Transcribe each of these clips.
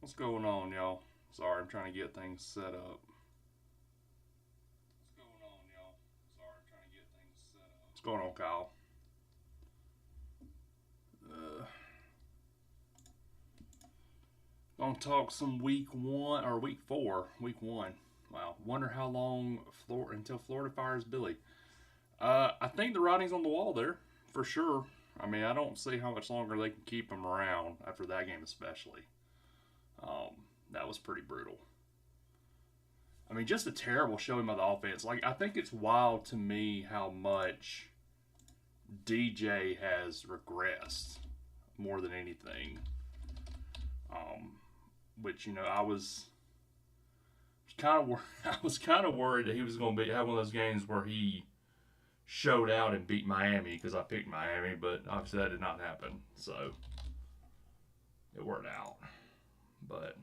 What's going on, y'all? Sorry, I'm trying to get things set up. What's going on, Kyle? Uh, Gonna talk some week one or week four, week one. Wow, wonder how long until Florida fires Billy. I think the writing's on the wall there for sure. I mean, I don't see how much longer they can keep him around after that game, especially. Um, that was pretty brutal. I mean, just a terrible showing by the offense. Like, I think it's wild to me how much DJ has regressed more than anything. Um, which I was kind of I was kind of worried that he was going to be have one of those games where he showed out and beat Miami because I picked Miami, but obviously that did not happen. So it worked out. But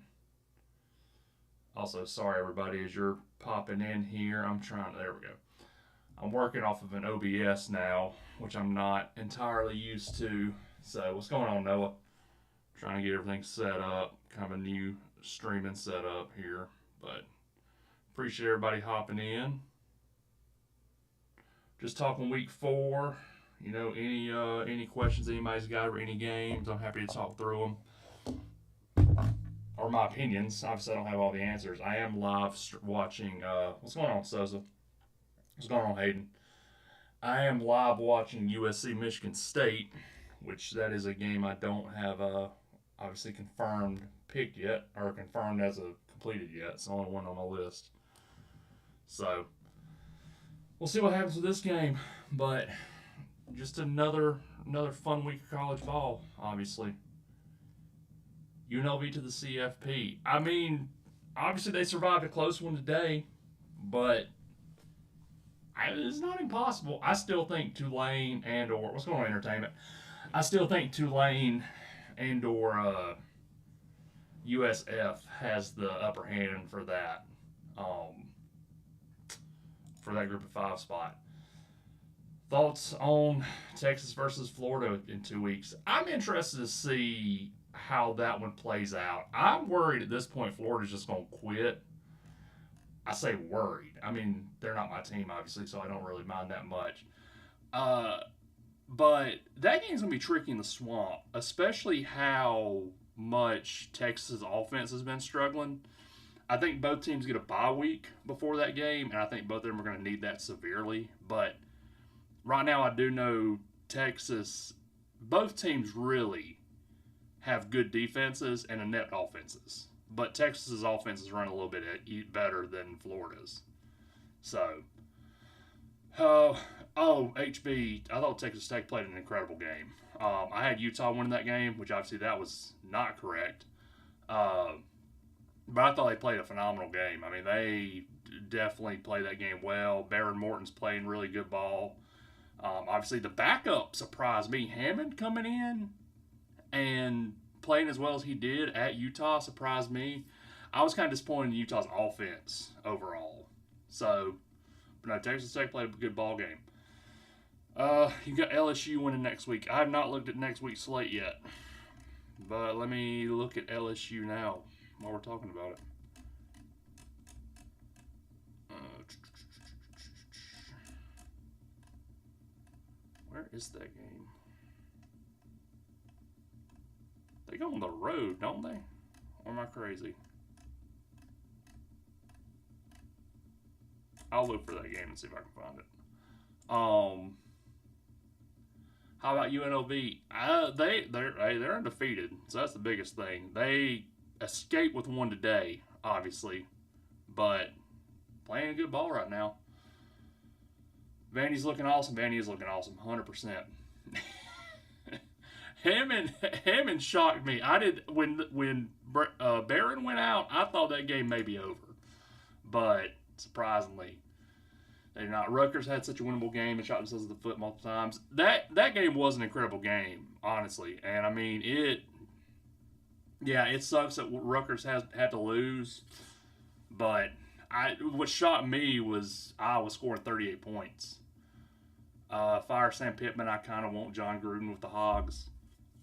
also, sorry everybody as you're popping in here. I'm trying to. There we go. I'm working off of an OBS now, which I'm not entirely used to. So what's going on, Noah? Trying to get everything set up. Kind of a new streaming setup here, but appreciate everybody hopping in. Just talking week four. Any questions anybody's got or any games, I'm happy to talk through them. Or my opinions. Obviously, I don't have all the answers. I am live watching. What's going on, Sosa? What's going on, Hayden? I am live watching USC Michigan State, which that is a game I don't have obviously confirmed picked yet, or confirmed as a completed yet. It's the only one on my list. So we'll see what happens with this game. But just another fun week of college ball, obviously. UNLV to the CFP. I mean, obviously they survived a close one today, but it's not impossible. I still think Tulane and/or what's going on, entertainment. I still think Tulane and/or USF has the upper hand for that group of five spot. Thoughts on Texas versus Florida in 2 weeks? I'm interested to see how that one plays out. I'm worried at this point Florida's just going to quit. I say worried. I mean, they're not my team, obviously, so I don't really mind that much. But that game's going to be tricky in the swamp, especially how much Texas' offense has been struggling. I think both teams get a bye week before that game, and I think both of them are going to need that severely. But right now, I do know Texas, both teams really have good defenses and inept offenses. But Texas's offenses run a little bit better than Florida's. So, HB, I thought Texas Tech played an incredible game. I had Utah winning that game, which obviously that was not correct. But I thought they played a phenomenal game. I mean, they definitely played that game well. Baron Morton's playing really good ball. Obviously, the backup surprised me. Hammond coming in and playing as well as he did at Utah surprised me. I was kind of disappointed in Utah's offense overall. So, but no, Texas Tech played a good ball game. You got LSU winning next week. I have not looked at next week's slate yet, but let me look at LSU now while we're talking about it. Where is that game? They go on the road, don't they? Or am I crazy? I'll look for that game and see if I can find it. How about UNLV? They're undefeated, so that's the biggest thing. They escaped with one today, obviously, but playing a good ball right now. Vandy's looking awesome. Vandy is looking awesome, 100%. Hammond shocked me. I did when Barron went out. I thought that game may be over, but surprisingly, they're not. Rutgers had such a winnable game and shot themselves in the foot multiple times. That game was an incredible game, honestly, and I mean it. Yeah, it sucks that Rutgers has had to lose, but what shocked me was Iowa scoring 38 points. Fire Sam Pittman. I kind of want John Gruden with the Hogs.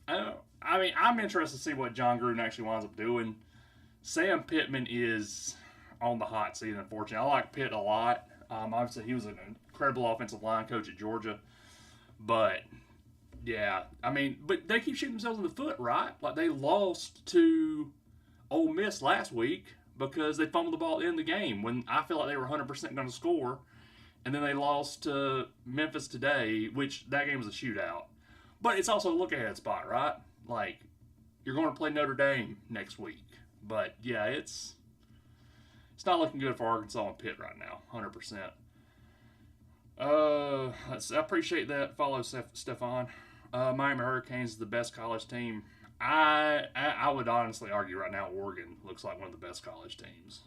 I mean, I'm interested to see what John Gruden actually winds up doing. Sam Pittman is on the hot seat, unfortunately. I like Pitt a lot. Obviously, he was an incredible offensive line coach at Georgia. But, yeah, I mean, but they keep shooting themselves in the foot, right? Like, they lost to Ole Miss last week because they fumbled the ball at the end of the game when I feel like they were 100% going to score. And then they lost to Memphis today, which that game was a shootout. But it's also a look-ahead spot, right? Like, you're going to play Notre Dame next week. But, yeah, it's not looking good for Arkansas and Pitt right now, 100%. I appreciate that. Follow Stefan. Miami Hurricanes is the best college team. I would honestly argue right now Oregon looks like one of the best college teams.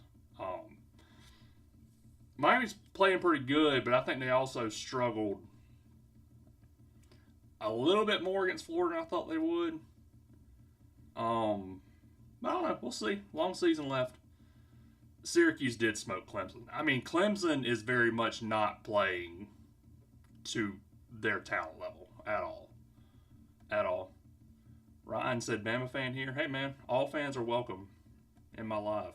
Miami's playing pretty good, but I think they also struggled a little bit more against Florida than I thought they would. I don't know. We'll see. Long season left. Syracuse did smoke Clemson. I mean, Clemson is very much not playing to their talent level at all. At all. Ryan said, Bama fan here. Hey, man, all fans are welcome in my live.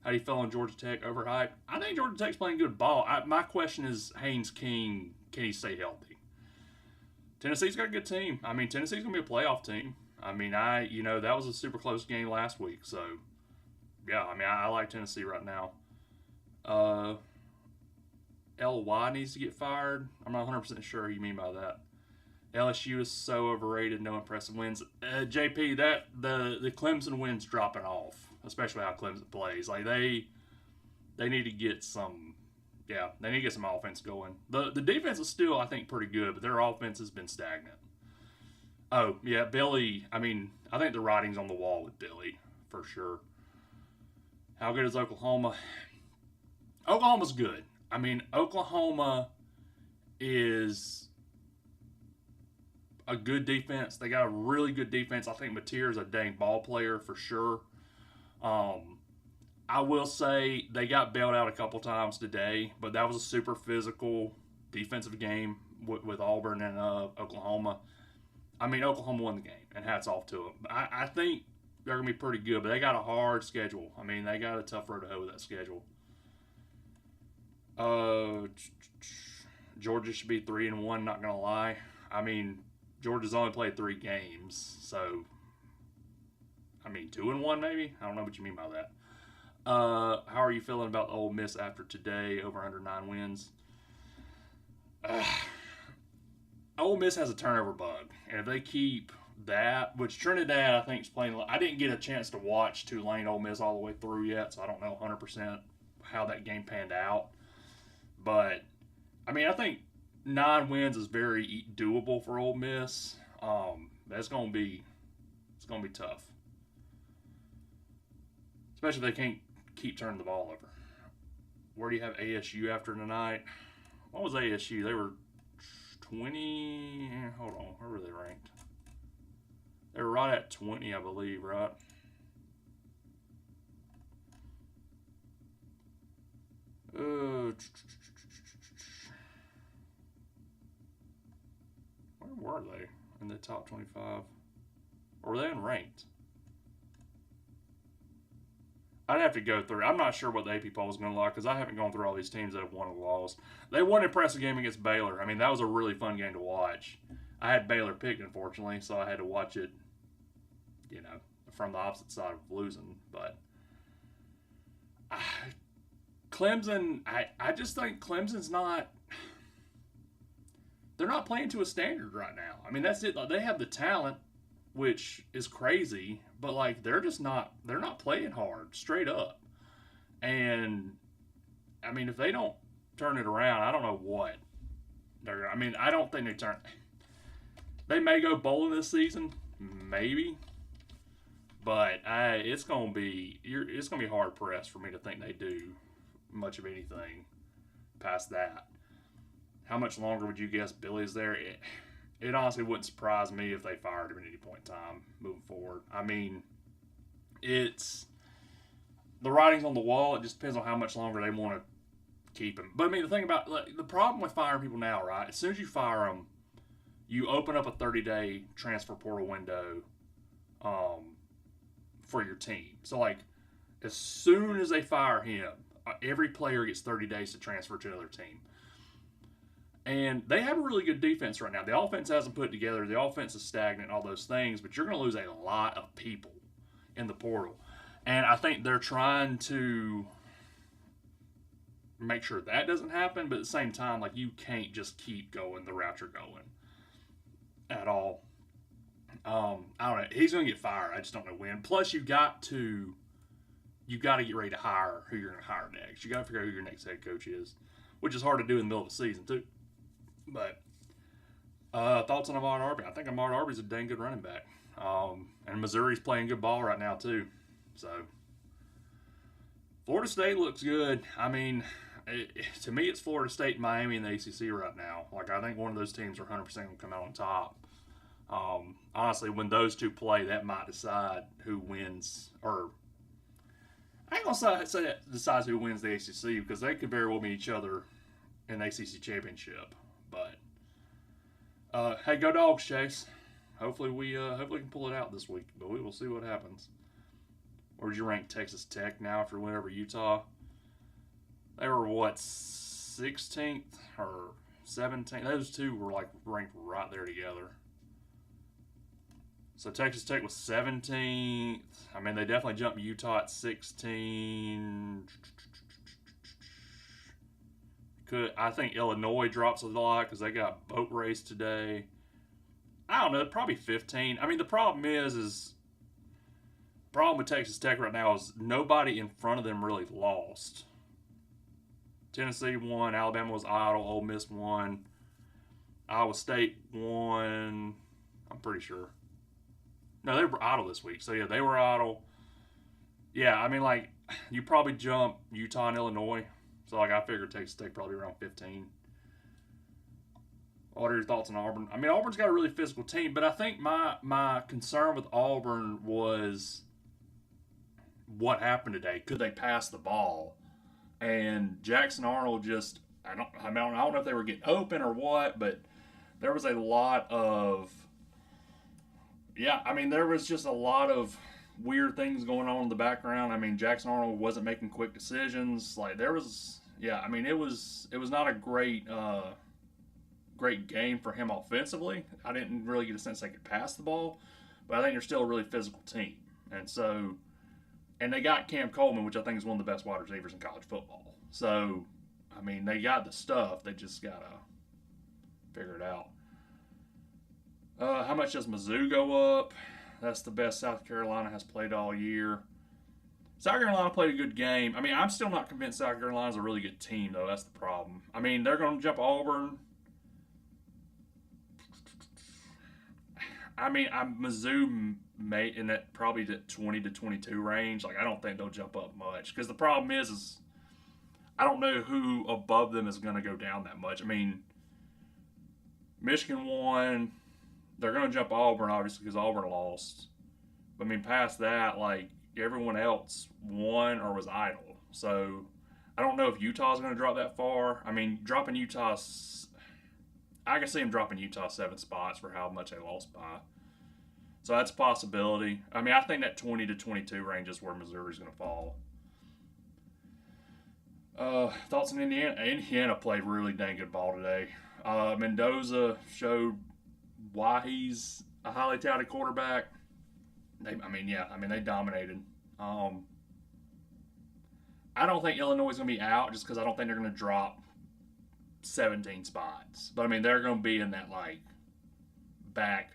How do you feel on Georgia Tech? Overhyped? I think Georgia Tech's playing good ball. My question is, Haynes King, can he stay healthy? Tennessee's got a good team. I mean, Tennessee's going to be a playoff team. I mean, that was a super close game last week. So, yeah, I mean, I like Tennessee right now. LY needs to get fired. I'm not 100% sure what you mean by that. LSU is so overrated, no impressive wins. JP, the Clemson wins dropping off, especially how Clemson plays. Like they need to get some, they need to get some offense going. The defense is still, I think, pretty good, but their offense has been stagnant. Oh yeah, Billy. I mean, I think the writing's on the wall with Billy for sure. How good is Oklahoma? Oklahoma's good. I mean, Oklahoma is a good defense. They got a really good defense. I think Mateer is a dang ball player for sure. I will say they got bailed out a couple times today, but that was a super physical defensive game with Auburn and Oklahoma. I mean, Oklahoma won the game, and hats off to them. I think they're going to be pretty good, but they got a hard schedule. I mean, they got a tough road to hoe with that schedule. Georgia should be 3-1, not going to lie. I mean, Georgia's only played 3 games, so, I mean, 2-1 maybe? I don't know what you mean by that. How are you feeling about Ole Miss after today, over under 9 wins? Ole Miss has a turnover bug, and if they keep that, which Trinidad I think is playing. I didn't get a chance to watch Tulane Ole Miss all the way through yet, so I don't know 100% how that game panned out. But I mean, I think 9 wins is very doable for Ole Miss. It's gonna be tough, especially if they can't keep turning the ball over. Where do you have ASU after tonight? What was ASU? They were 20. Hold on, where were they ranked? They were right at 20, I believe, right? Where were they in the top 25? Or were they unranked? I'd have to go through. I'm not sure what the AP poll is going to look because I haven't gone through all these teams that have won or lost. They won an impressive game against Baylor. I mean, that was a really fun game to watch. I had Baylor picked, unfortunately, so I had to watch it, from the opposite side of losing. But Clemson, I just think Clemson's not. They're not playing to a standard right now. I mean, that's it. They have the talent, which is crazy, but like they're not playing hard straight up. And I mean, if they don't turn it around, I don't know what they're. I mean, I don't think they turn. They may go bowling this season, maybe, but it's gonna be hard pressed for me to think they do much of anything past that. How much longer would you guess Billy's there? It honestly wouldn't surprise me if they fired him at any point in time moving forward. I mean, it's the writing's on the wall. It just depends on how much longer they want to keep him. But I mean, the thing about the problem with firing people now, right? As soon as you fire them, you open up a 30-day transfer portal window for your team. So like As soon as they fire him, every player gets 30 days to transfer to another team. And they have a really good defense right now. The offense hasn't put together. The offense is stagnant, all those things. But you're going to lose a lot of people in the portal. And I think they're trying to make sure that doesn't happen. But at the same time, like, you can't just keep going the route you're going at all. I don't know. He's going to get fired. I just don't know when. Plus, you got to get ready to hire who you're going to hire next. You got to figure out who your next head coach is, which is hard to do in the middle of the season too. But thoughts on Ahmad Arbery? I think Ahmad Arbery's a dang good running back, and Missouri's playing good ball right now too. So Florida State looks good. I mean, to me, it's Florida State and Miami in the ACC right now. Like, I think one of those teams are 100% going to come out on top. Honestly, when those two play, that might decide who wins. Or I ain't going to say that decides who wins the ACC, because they could very well meet each other in the ACC championship. But hey, go Dogs, Chase. Hopefully we can pull it out this week, but we will see what happens. Where'd you rank Texas Tech now after win over Utah? They were what, 16th or 17th? Those two were like ranked right there together. So Texas Tech was 17th. I mean, they definitely jumped Utah at 16. I think Illinois drops a lot because they got boat race today. I don't know, probably 15. I mean, the problem with Texas Tech right now is nobody in front of them really lost. Tennessee won, Alabama was idle, Ole Miss won, Iowa State won, I'm pretty sure. No, they were idle this week. So, yeah, they were idle. Yeah, I mean, like, you probably jump Utah and Illinois. So, like, I figured Texas Tech probably around 15. What are your thoughts on Auburn? I mean, Auburn's got a really physical team, but I think my concern with Auburn was what happened today. Could they pass the ball? And Jackson Arnold just, I don't know if they were getting open or what, but there was a lot of, there was just a lot of weird things going on in the background. I mean, Jackson Arnold wasn't making quick decisions. Like, there was, it was not a great game for him offensively. I didn't really get a sense they could pass the ball, but I think they're still a really physical team. And they got Cam Coleman, which I think is one of the best wide receivers in college football. So, I mean, they got the stuff. They just got to figure it out. How much does Mizzou go up? That's the best South Carolina has played all year. South Carolina played a good game. I mean, I'm still not convinced South Carolina's a really good team, though. That's the problem. I mean, they're going to jump Auburn. I mean, Mizzou may in that probably the 20 to 22 range. Like, I don't think they'll jump up much, because the problem is I don't know who above them is going to go down that much. I mean, Michigan won. They're going to jump Auburn, obviously, because Auburn lost. But, I mean, past that, like, everyone else won or was idle. So, I don't know if Utah's going to drop that far. I mean, dropping Utah's, I can see them dropping Utah 7 spots for how much they lost by. So, that's a possibility. I mean, I think that 20 to 22 range is where Missouri's going to fall. Thoughts on Indiana? Indiana played really dang good ball today. Mendoza showed why he's a highly touted quarterback. They dominated. I don't think Illinois is going to be out, just because I don't think they're going to drop 17 spots. But, I mean, they're going to be in that, like, back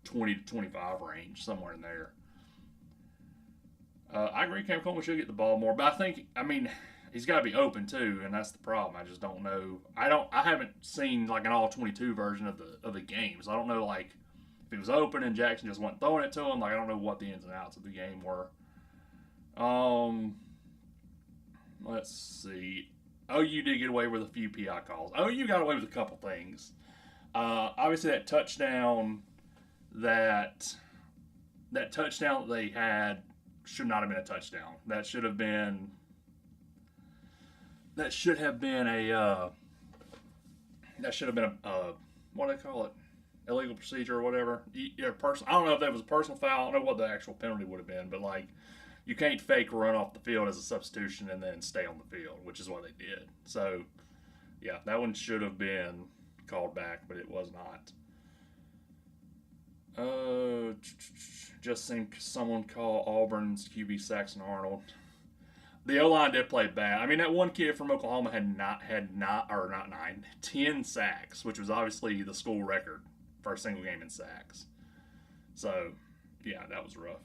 20 to 25 range, somewhere in there. I agree Cam Coleman should get the ball more, but he's got to be open too, and that's the problem. I just don't know. I haven't seen like an all 22 version of the game, so I don't know like if he was open and Jackson just wasn't throwing it to him. Like, I don't know what the ins and outs of the game were. Let's see. OU did get away with a few PI calls. OU got away with a couple things. Obviously, that touchdown that they had should not have been a touchdown. That should have been a what do they call it? Illegal procedure or whatever. I don't know if that was a personal foul. I don't know what the actual penalty would have been, but like you can't fake run off the field as a substitution and then stay on the field, which is what they did. So, yeah, that one should have been called back, but it was not. Just seen someone call Auburn's QB Saxon Arnold. The O line did play bad. I mean, that one kid from Oklahoma had not 10 sacks, which was obviously the school record for a single game in sacks. So, yeah, that was rough.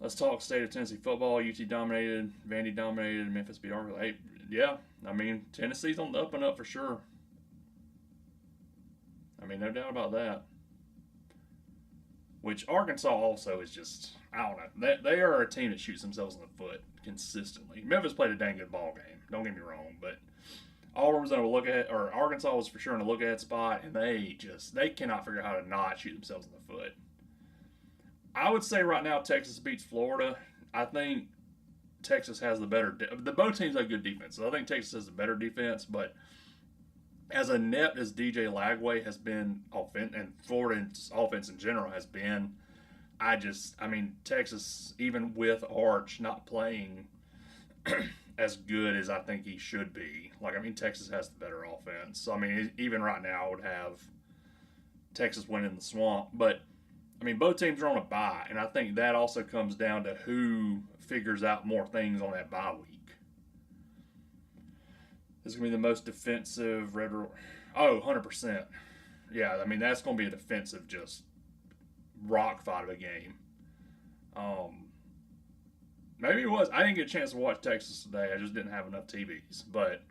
Let's talk state of Tennessee football. UT dominated, Vandy dominated, Memphis beat Arkansas. Hey, yeah, I mean, Tennessee's on the up and up for sure. I mean, no doubt about that. Which Arkansas also is just, I don't know. They are a team that shoots themselves in the foot consistently. Memphis played a dang good ball game. Don't get me wrong, but Auburn was in a look ahead, or Arkansas was for sure in a look ahead spot, and they cannot figure out how to not shoot themselves in the foot. I would say right now Texas beats Florida. I think Texas has the better. Both teams have good defense, so I think Texas has the better defense. But as inept as DJ Lagway has been, and Florida's offense in general has been, I mean, Texas, even with Arch not playing as good as I think he should be, like, I mean, Texas has the better offense. So, I mean, even right now, I would have Texas winning the swamp. But, I mean, both teams are on a bye, and I think that also comes down to who figures out more things on that bye week. This is going to be the most defensive Red Roar. Oh, 100%. Yeah, I mean, that's going to be a defensive, just rock fight of a game. Maybe it was. I didn't get a chance to watch Texas today. I just didn't have enough TVs. But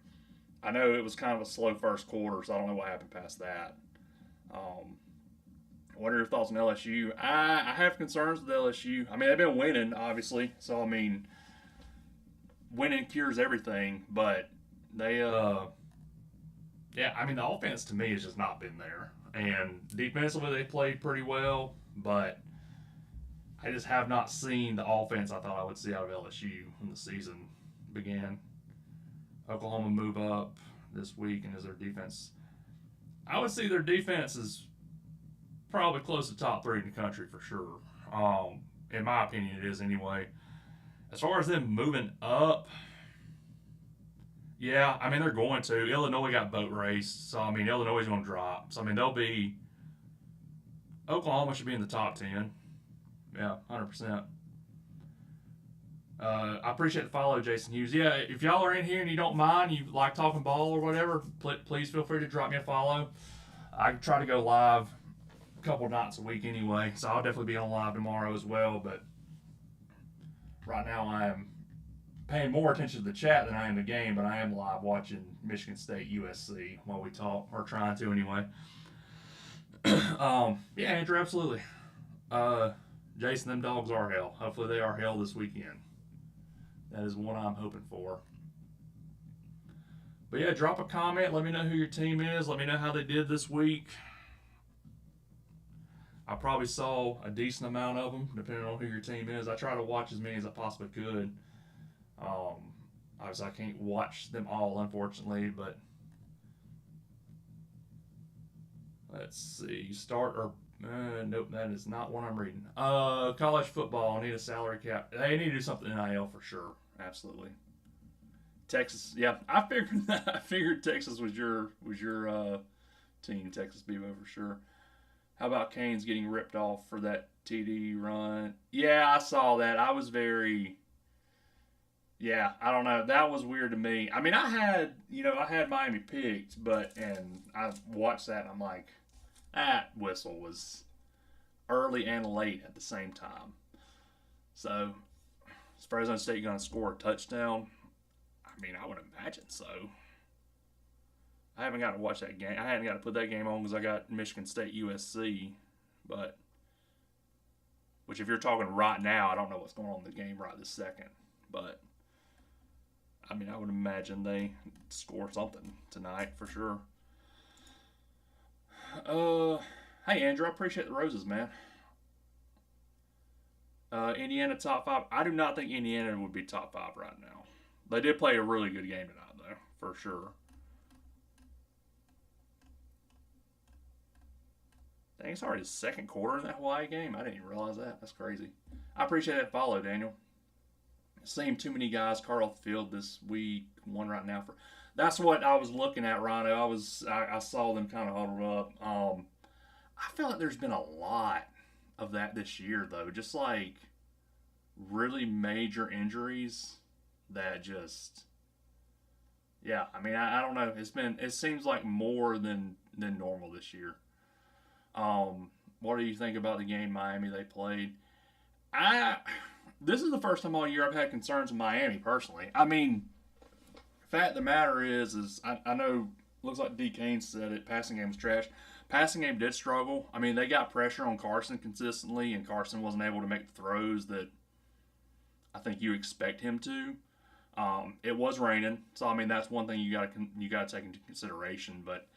I know it was kind of a slow first quarter, so I don't know what happened past that. What are your thoughts on LSU? I have concerns with LSU. I mean, they've been winning, obviously. So, I mean, winning cures everything. But they, yeah, I mean, the offense to me has just not been there. And defensively, they played pretty well. But I just have not seen the offense I thought I would see out of LSU when the season began. Oklahoma move up this week, and is their defense? I would say their defense is probably close to top 3 in the country for sure. In my opinion, it is anyway. As far as them moving up, yeah, I mean, they're going to. Illinois got boat raced, so, I mean, Illinois is going to drop. So, I mean, they'll be – Oklahoma should be in the top 10. Yeah, 100%. I appreciate the follow, Jason Hughes. Yeah, if y'all are in here and you don't mind, you like talking ball or whatever, please feel free to drop me a follow. I try to go live a couple nights a week anyway, so I'll definitely be on live tomorrow as well. But right now I am paying more attention to the chat than I am the game, but I am live watching Michigan State USC while we talk, or trying to anyway. Yeah, Andrew, absolutely. Jason, them dogs are hell. Hopefully they are hell this weekend. That is what I'm hoping for. But yeah, drop a comment. Let me know who your team is. Let me know how they did this week. I probably saw a decent amount of them, depending on who your team is. I try to watch as many as I possibly could. Obviously, I can't watch them all, unfortunately, but let's see. Nope, that is not what I'm reading. College football, need a salary cap. They need to do something in NIL for sure. Absolutely. Texas, yeah, I figured Texas was your team, Texas Bevo for sure. How about Canes getting ripped off for that TD run? Yeah, I saw that. I was yeah, I don't know. That was weird to me. I mean, I had Miami picked, and I watched that and I'm like, that whistle was early and late at the same time. So, is Fresno State going to score a touchdown? I mean, I would imagine so. I haven't got to watch that game. I hadn't got to put that game on because I got Michigan State USC. Which if you're talking right now, I don't know what's going on in the game right this second. But, I mean, I would imagine they score something tonight for sure. Hey Andrew, I appreciate the roses, man. Indiana top 5. I do not think Indiana would be top 5 right now. They did play a really good game tonight, though, for sure. Dang, it's already the second quarter in that Hawaii game. I didn't even realize that. That's crazy. I appreciate that follow, Daniel. Same too many guys caught off the field this week. One right now for. That's what I was looking at, Rhino. I saw them kind of huddled up. I feel like there's been a lot of that this year, though. Just like really major injuries that just, yeah. I mean, I don't know. It seems like more than normal this year. What do you think about the game Miami they played? This is the first time all year I've had concerns with Miami personally. I mean, fact of the matter is I know looks like D. Kane said it. Passing game was trash. Passing game did struggle. I mean, they got pressure on Carson consistently, and Carson wasn't able to make the throws that I think you expect him to. It was raining, so I mean that's one thing you got to take into consideration. But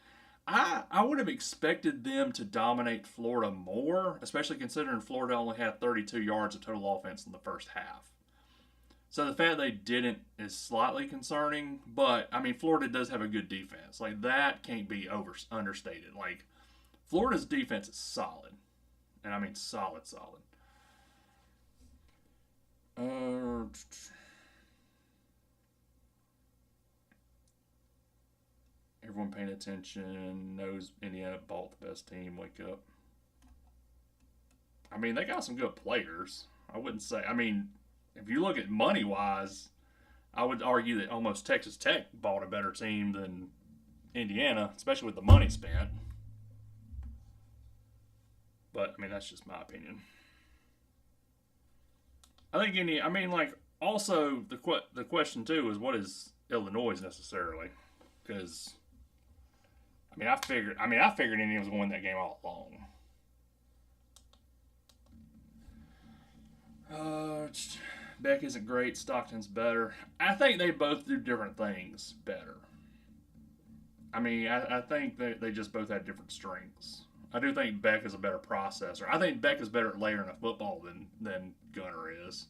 I would have expected them to dominate Florida more, especially considering Florida only had 32 yards of total offense in the first half. So the fact they didn't is slightly concerning, but I mean Florida does have a good defense. Like that can't be understated. Like Florida's defense is solid, and I mean solid. Everyone paying attention knows Indiana bought the best team. Wake up. I mean, they got some good players. I wouldn't say. I mean, if you look at money wise, I would argue that almost Texas Tech bought a better team than Indiana, especially with the money spent. But I mean, that's just my opinion. I think Indiana. I mean, like also the question too is what is Illinois necessarily? Because I figured Indiana was going to win that game all along. Beck isn't great. Stockton's better. I think they both do different things better. I mean, I think they just both have different strengths. I do think Beck is a better processor. I think Beck is better at layering a football than Gunner is.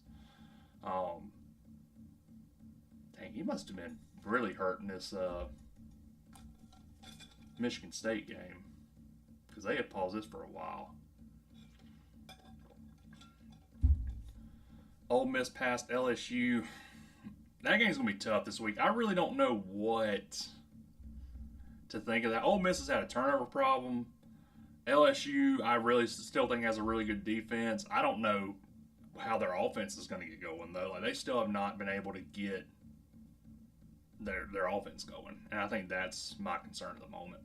Dang, he must have been really hurt in this Michigan State game because they had paused this for a while. Ole Miss passed LSU. That game's going to be tough this week. I really don't know what to think of that. Ole Miss has had a turnover problem. LSU, I really still think has a really good defense. I don't know how their offense is going to get going, though. Like, they still have not been able to get their offense going. And I think that's my concern at the moment.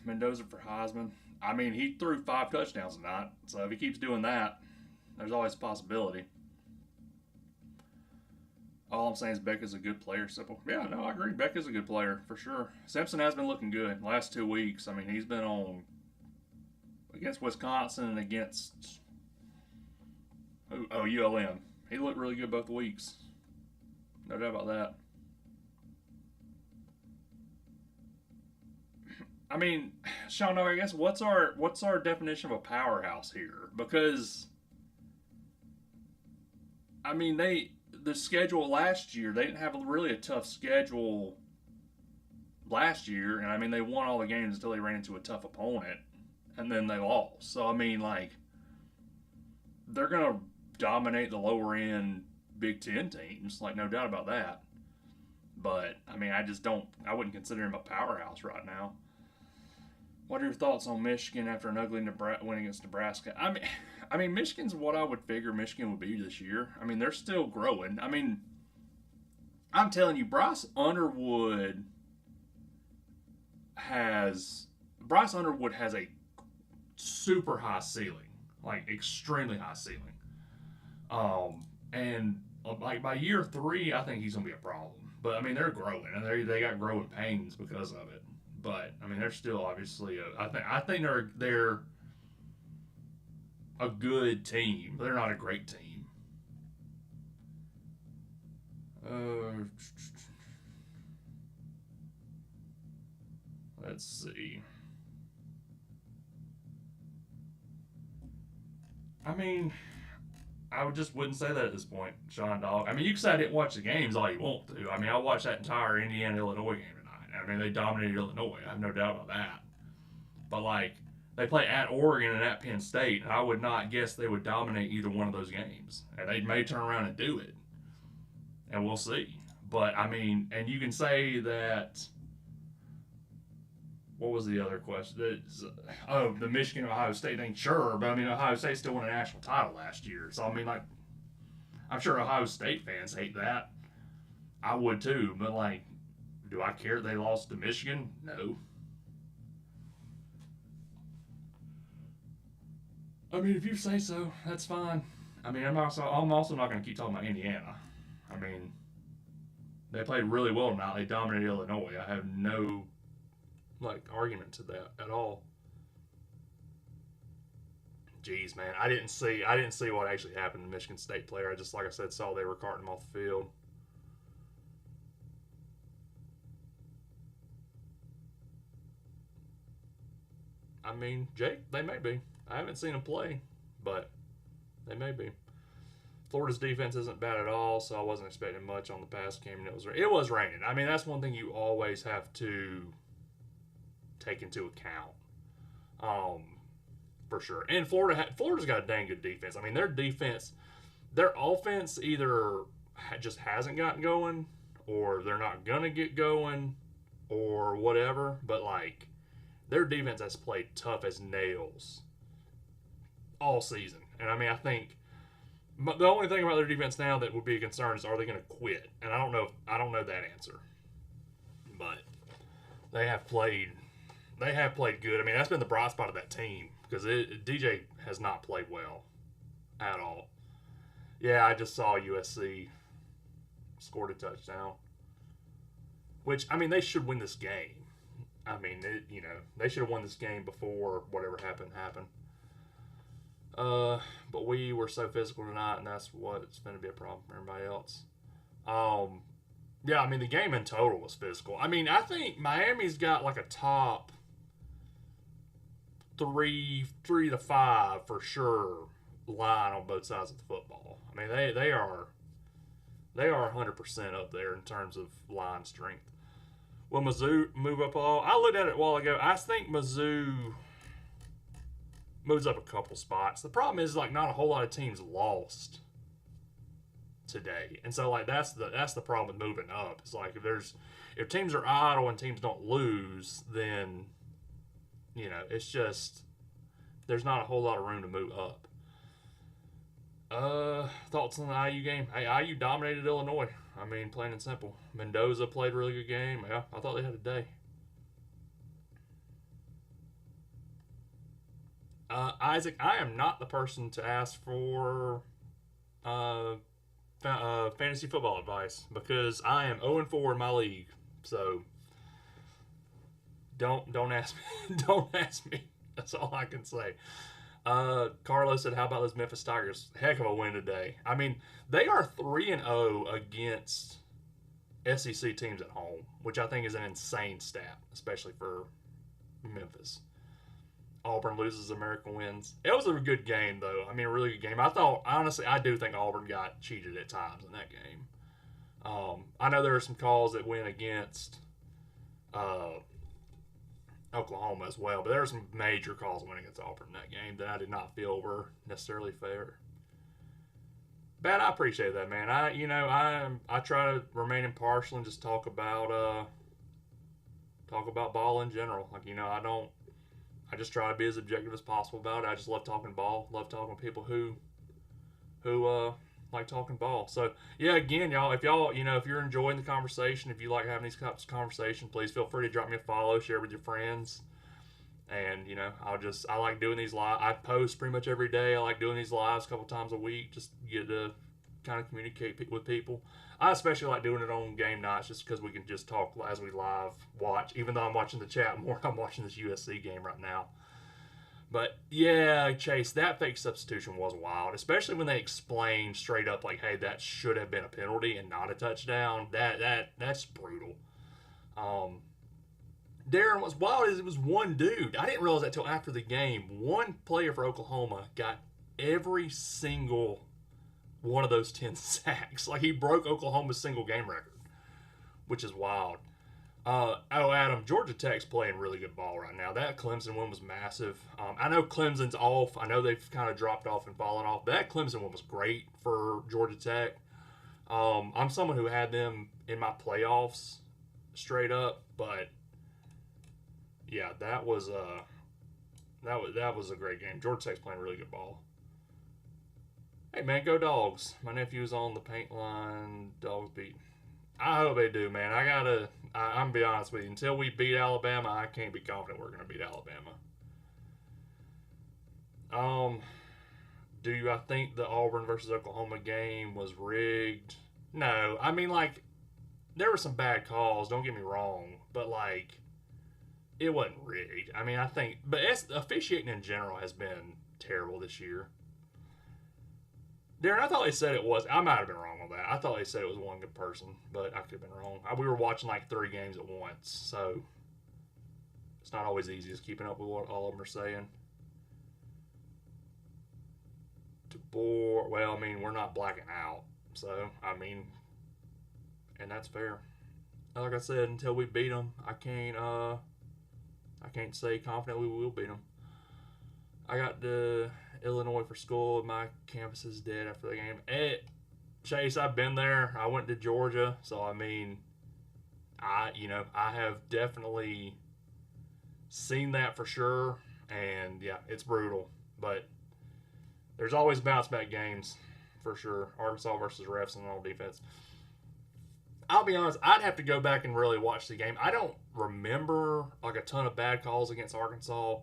Mendoza for Heisman. I mean, he threw 5 touchdowns tonight. So if he keeps doing that, there's always a possibility. All I'm saying is Beck is a good player. Simple. Yeah, no, I agree. Beck is a good player for sure. Simpson has been looking good the last 2 weeks. I mean, he's been on against Wisconsin and against ULM. He looked really good both weeks. No doubt about that. I mean, Sean, I guess what's our definition of a powerhouse here? Because I mean, the schedule last year, they didn't have really a tough schedule last year, and I mean they won all the games until they ran into a tough opponent, and then they lost. So I mean, like they're gonna dominate the lower end Big Ten teams, like no doubt about that. But I mean, I wouldn't consider him a powerhouse right now. What are your thoughts on Michigan after an ugly win against Nebraska? I mean, Michigan's what I would figure Michigan would be this year. I mean, they're still growing. I mean, I'm telling you, Bryce Underwood has a super high ceiling, like extremely high ceiling. And like by year 3, I think he's gonna be a problem. But I mean, they're growing, and they got growing pains because of it. But I mean, they're still obviously. I think they're a good team. They're not a great team. Let's see. I mean, I wouldn't say that at this point, Sean Dog. I mean, you can say I didn't watch the games all you want to. I mean, I watched that entire Indiana-Illinois game tonight. I mean, they dominated Illinois. I have no doubt about that. But, like, They play at Oregon and at Penn State, and I would not guess they would dominate either one of those games. And they may turn around and do it, and we'll see. But I mean, and you can say that. What was the other question? The Michigan Ohio State thing, sure, but I mean Ohio State still won a national title last year, so I mean like, I'm sure Ohio State fans hate that. I would too, but like, do I care they lost to Michigan? No. I mean, if you say so, that's fine. I mean, I'm also not going to keep talking about Indiana. I mean, they played really well tonight. They dominated Illinois. I have no like argument to that at all. Jeez, man, I didn't see what actually happened to the Michigan State player. I just, like I said, saw they were carting him off the field. I mean, Jake, they may be. I haven't seen them play, but they may be. Florida's defense isn't bad at all, so I wasn't expecting much on the pass game. And it was raining. I mean, that's one thing you always have to take into account, um, for sure. And Florida's got a dang good defense. I mean, their offense either just hasn't gotten going, or they're not gonna get going, or whatever. But like, their defense has played tough as nails all season. And I mean, I think the only thing about their defense now that would be a concern is, are they going to quit? And I don't know. I don't know that answer. But they have played. They have played good. I mean, that's been the bright spot of that team, because DJ has not played well at all. Yeah, I just saw USC scored a touchdown, which, I mean, they should win this game. I mean, they should have won this game before whatever happened. But we were so physical tonight, and that's what's going to be a problem for everybody else. Yeah, I mean, the game in total was physical. I mean, I think Miami's got like a top three to five for sure line on both sides of the football. I mean, they are 100% up there in terms of line strength. Will Mizzou move up all? I looked at it a while ago. I think Mizzou moves up a couple spots. The problem is, like, not a whole lot of teams lost today, and so like that's the problem with moving up. It's like if teams are idle and teams don't lose, then it's just there's not a whole lot of room to move up. Thoughts on the IU game? Hey, IU dominated Illinois. I mean, plain and simple. Mendoza played a really good game. Yeah, I thought they had a day. Isaac, I am not the person to ask for fantasy football advice, because I am 0-4 in my league. So don't ask me. Don't ask me. That's all I can say. Carlos said, "How about those Memphis Tigers? Heck of a win today. I mean, they are 3-0 against SEC teams at home, which I think is an insane stat, especially for Memphis. Auburn loses, America wins. It was a good game, though. I mean, a really good game. I do think Auburn got cheated at times in that game. I know there are some calls that went against Oklahoma as well, but there were some major calls that went against Auburn in that game that I did not feel were necessarily fair. But I appreciate that, man. I try to remain impartial and just talk about ball in general. Like, I just try to be as objective as possible about it. I just love talking ball. Love talking to people who like talking ball. So yeah, again, y'all, if you're enjoying the conversation, if you like having these types of conversations, please feel free to drop me a follow, share with your friends. And I like doing these live. I post pretty much every day. I like doing these lives a couple times a week, just to get to kind of communicate with people. I especially like doing it on game nights, just because we can just talk as we live watch. Even though I'm watching the chat more, I'm watching this USC game right now. But yeah, Chase, that fake substitution was wild, especially when they explained straight up, like, "Hey, that should have been a penalty and not a touchdown." That's brutal. Darren, what's wild is it was one dude. I didn't realize that till after the game. One player for Oklahoma got every single one of those 10 sacks. Like, he broke Oklahoma's single game record, which is wild. Adam, Georgia Tech's playing really good ball right now. That Clemson one was massive. I know Clemson's off. I know they've kind of dropped off and fallen off. But that Clemson one was great for Georgia Tech. I'm someone who had them in my playoffs straight up, but yeah, that was a great game. Georgia Tech's playing really good ball. Hey man, go Dogs! My nephew's on the paint line. Dogs beat. I hope they do, man. I'm gonna be honest with you. Until we beat Alabama, I can't be confident we're gonna beat Alabama. Um, I think the Auburn versus Oklahoma game was rigged? No, I mean like there were some bad calls. Don't get me wrong, but like it wasn't rigged. I mean, I think, but officiating in general has been terrible this year. Darren, I thought they said it was. I might have been wrong on that. I thought they said it was one good person, but I could have been wrong. We were watching like 3 games at once, so it's not always easy just keeping up with what all of them are saying. DeBoer, well, I mean, we're not blacking out, so I mean, and that's fair. Like I said, until we beat them, I can't say confidently we will beat them. I got the Illinois for school. My campus is dead after the game. Chase, I've been there. I went to Georgia, so I mean, I have definitely seen that for sure, and yeah, it's brutal. But there's always bounce back games for sure. Arkansas versus refs and on defense. I'll be honest, I'd have to go back and really watch the game. I don't remember like a ton of bad calls against Arkansas.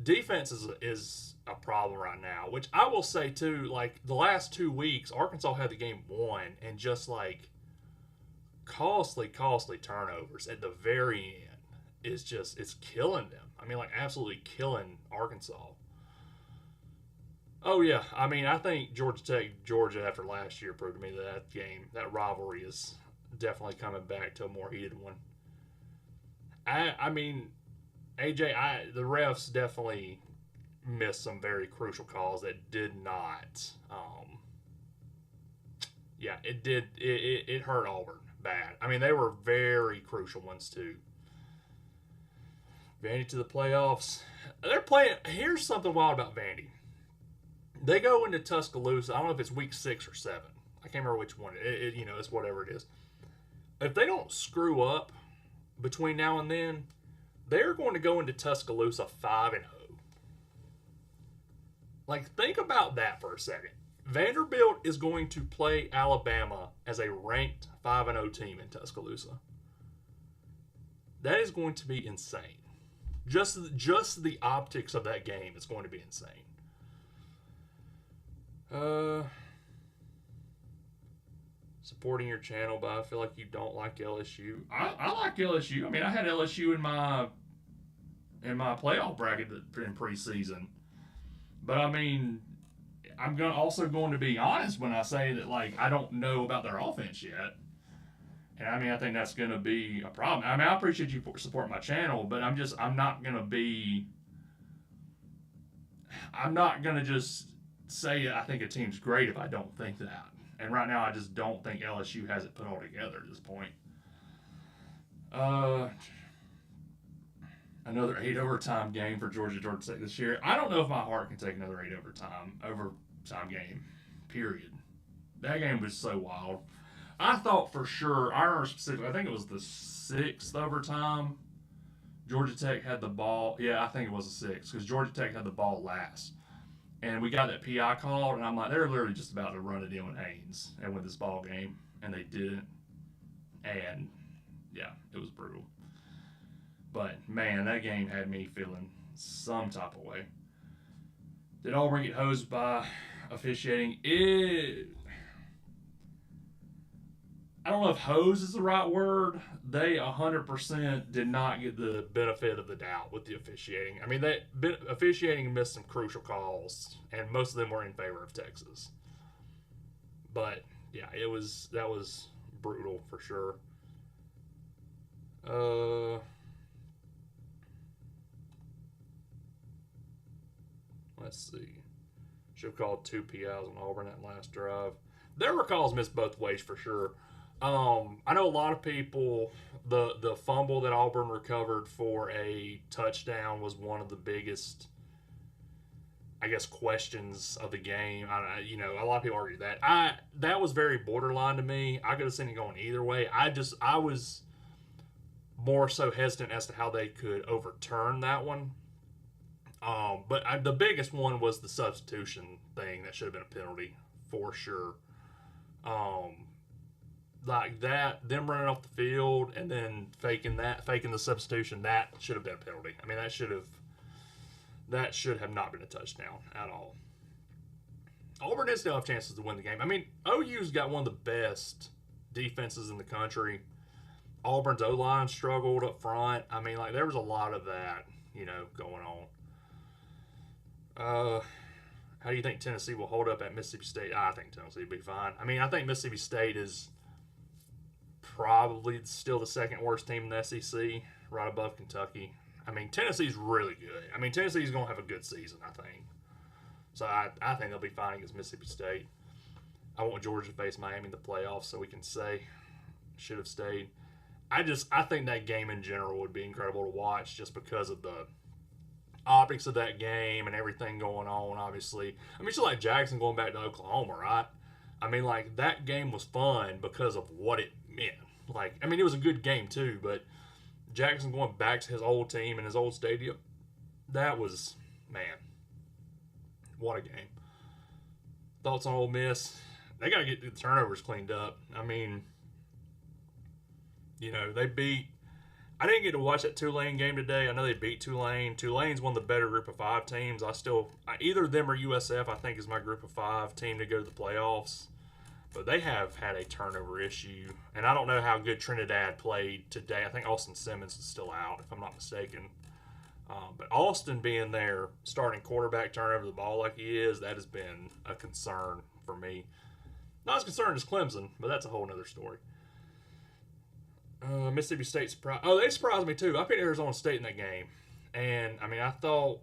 Defense is a problem right now, which I will say too. Like the last 2 weeks, Arkansas had the game won, and just like costly turnovers at the very end it's killing them. I mean, like absolutely killing Arkansas. Oh yeah, I mean, I think Georgia after last year proved to me that rivalry is definitely coming back to a more heated one. I mean, AJ, the refs definitely missed some very crucial calls that did not. Yeah, it did. It hurt Auburn bad. I mean, they were very crucial ones too. Vandy to the playoffs. They're playing. Here's something wild about Vandy. They go into Tuscaloosa. I don't know if it's week 6 or 7. I can't remember which one. It's whatever it is. If they don't screw up between now and then, they're going to go into Tuscaloosa 5-0. Like, think about that for a second. Vanderbilt is going to play Alabama as a ranked 5-0 team in Tuscaloosa. That is going to be insane. Just the optics of that game is going to be insane. Supporting your channel, but I feel like you don't like LSU. I like LSU. I mean, I had LSU in my playoff bracket in preseason. But I mean, I'm also going to be honest when I say that like I don't know about their offense yet. And I mean, I think that's going to be a problem. I mean, I appreciate you supporting my channel, but I'm not going to just say I think a team's great if I don't think that. And right now, I just don't think LSU has it put all together at this point. Another 8 overtime game for Georgia Tech this year. I don't know if my heart can take another 8 overtime game. Period. That game was so wild. I thought for sure. I remember specifically. I think it was the 6th overtime. Georgia Tech had the ball. Yeah, I think it was the 6th because Georgia Tech had the ball last. And we got that PI called, and I'm like, they're literally just about to run it in with Haynes and win this ball game, and they didn't. And yeah, it was brutal. But man, that game had me feeling some type of way. Did Auburn get hosed by officiating? I don't know if hose is the right word. They 100% did not get the benefit of the doubt with the officiating. I mean, officiating missed some crucial calls, and most of them were in favor of Texas. But yeah, that was brutal for sure. Let's see. Should have called 2 PIs on Auburn that last drive. There were calls missed both ways for sure. I know a lot of people. The fumble that Auburn recovered for a touchdown was one of the biggest, I guess, questions of the game. A lot of people argue that. That was very borderline to me. I could have seen it going either way. I was more so hesitant as to how they could overturn that one. But the biggest one was the substitution thing that should have been a penalty for sure. Um, like that, them running off the field and then faking the substitution, that should have been a penalty. I mean, that should have not been a touchdown at all. Auburn did still have chances to win the game. I mean, OU's got one of the best defenses in the country. Auburn's O line struggled up front. I mean, like there was a lot of that, going on. How do you think Tennessee will hold up at Mississippi State? I think Tennessee will be fine. I mean, I think Mississippi State is probably still the second worst team in the SEC, right above Kentucky. I mean, Tennessee's really good. I mean, Tennessee's going to have a good season, I think. So I think they'll be fine against Mississippi State. I want Georgia to face Miami in the playoffs so we can say should have stayed. I think that game in general would be incredible to watch just because of the optics of that game and everything going on, obviously. I mean, it's like Jackson going back to Oklahoma, right? I mean, like, that game was fun because of what it meant. Like, I mean, it was a good game, too, but Jackson going back to his old team and his old stadium, that was, man, what a game. Thoughts on Ole Miss? They got to get the turnovers cleaned up. I mean, they beat. I didn't get to watch that Tulane game today. I know they beat Tulane. Tulane's one of the better group of 5 teams. Either them or USF, I think, is my group of 5 team to go to the playoffs. But they have had a turnover issue. And I don't know how good Trinidad played today. I think Austin Simmons is still out, if I'm not mistaken. But Austin being there, starting quarterback, turning over the ball like he is, that has been a concern for me. Not as concerned as Clemson, but that's a whole other story. Mississippi State surprised. Oh, they surprised me too. I picked Arizona State in that game, and I mean, I thought,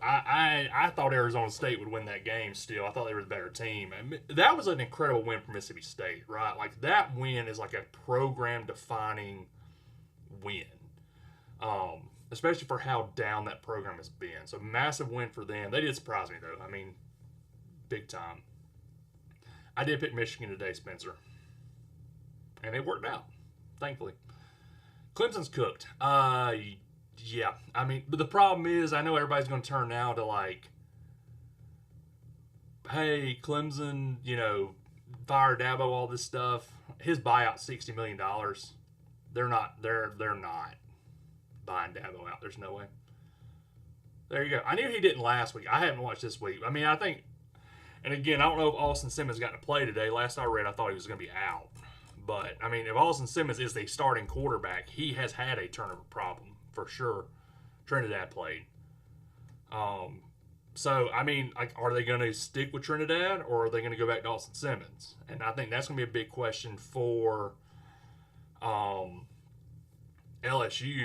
I thought Arizona State would win that game. Still, I thought they were the better team. And that was an incredible win for Mississippi State, right? Like that win is like a program-defining win, especially for how down that program has been. So massive win for them. They did surprise me though. I mean, big time. I did pick Michigan today, Spencer, and it worked out. Thankfully. Clemson's cooked. Yeah. I mean, but the problem is, I know everybody's going to turn now to like, hey, Clemson, fire Dabo, all this stuff. His buyout, $60 million. They're not buying Dabo out. There's no way. There you go. I knew he didn't last week. I haven't watched this week. I mean, I think, and again, I don't know if Austin Simmons got to play today. Last I read, I thought he was going to be out. But, I mean, if Austin Simmons is the starting quarterback, he has had a turnover problem for sure. Trinidad played. So, I mean, like, are they going to stick with Trinidad or are they going to go back to Austin Simmons? And I think that's going to be a big question for LSU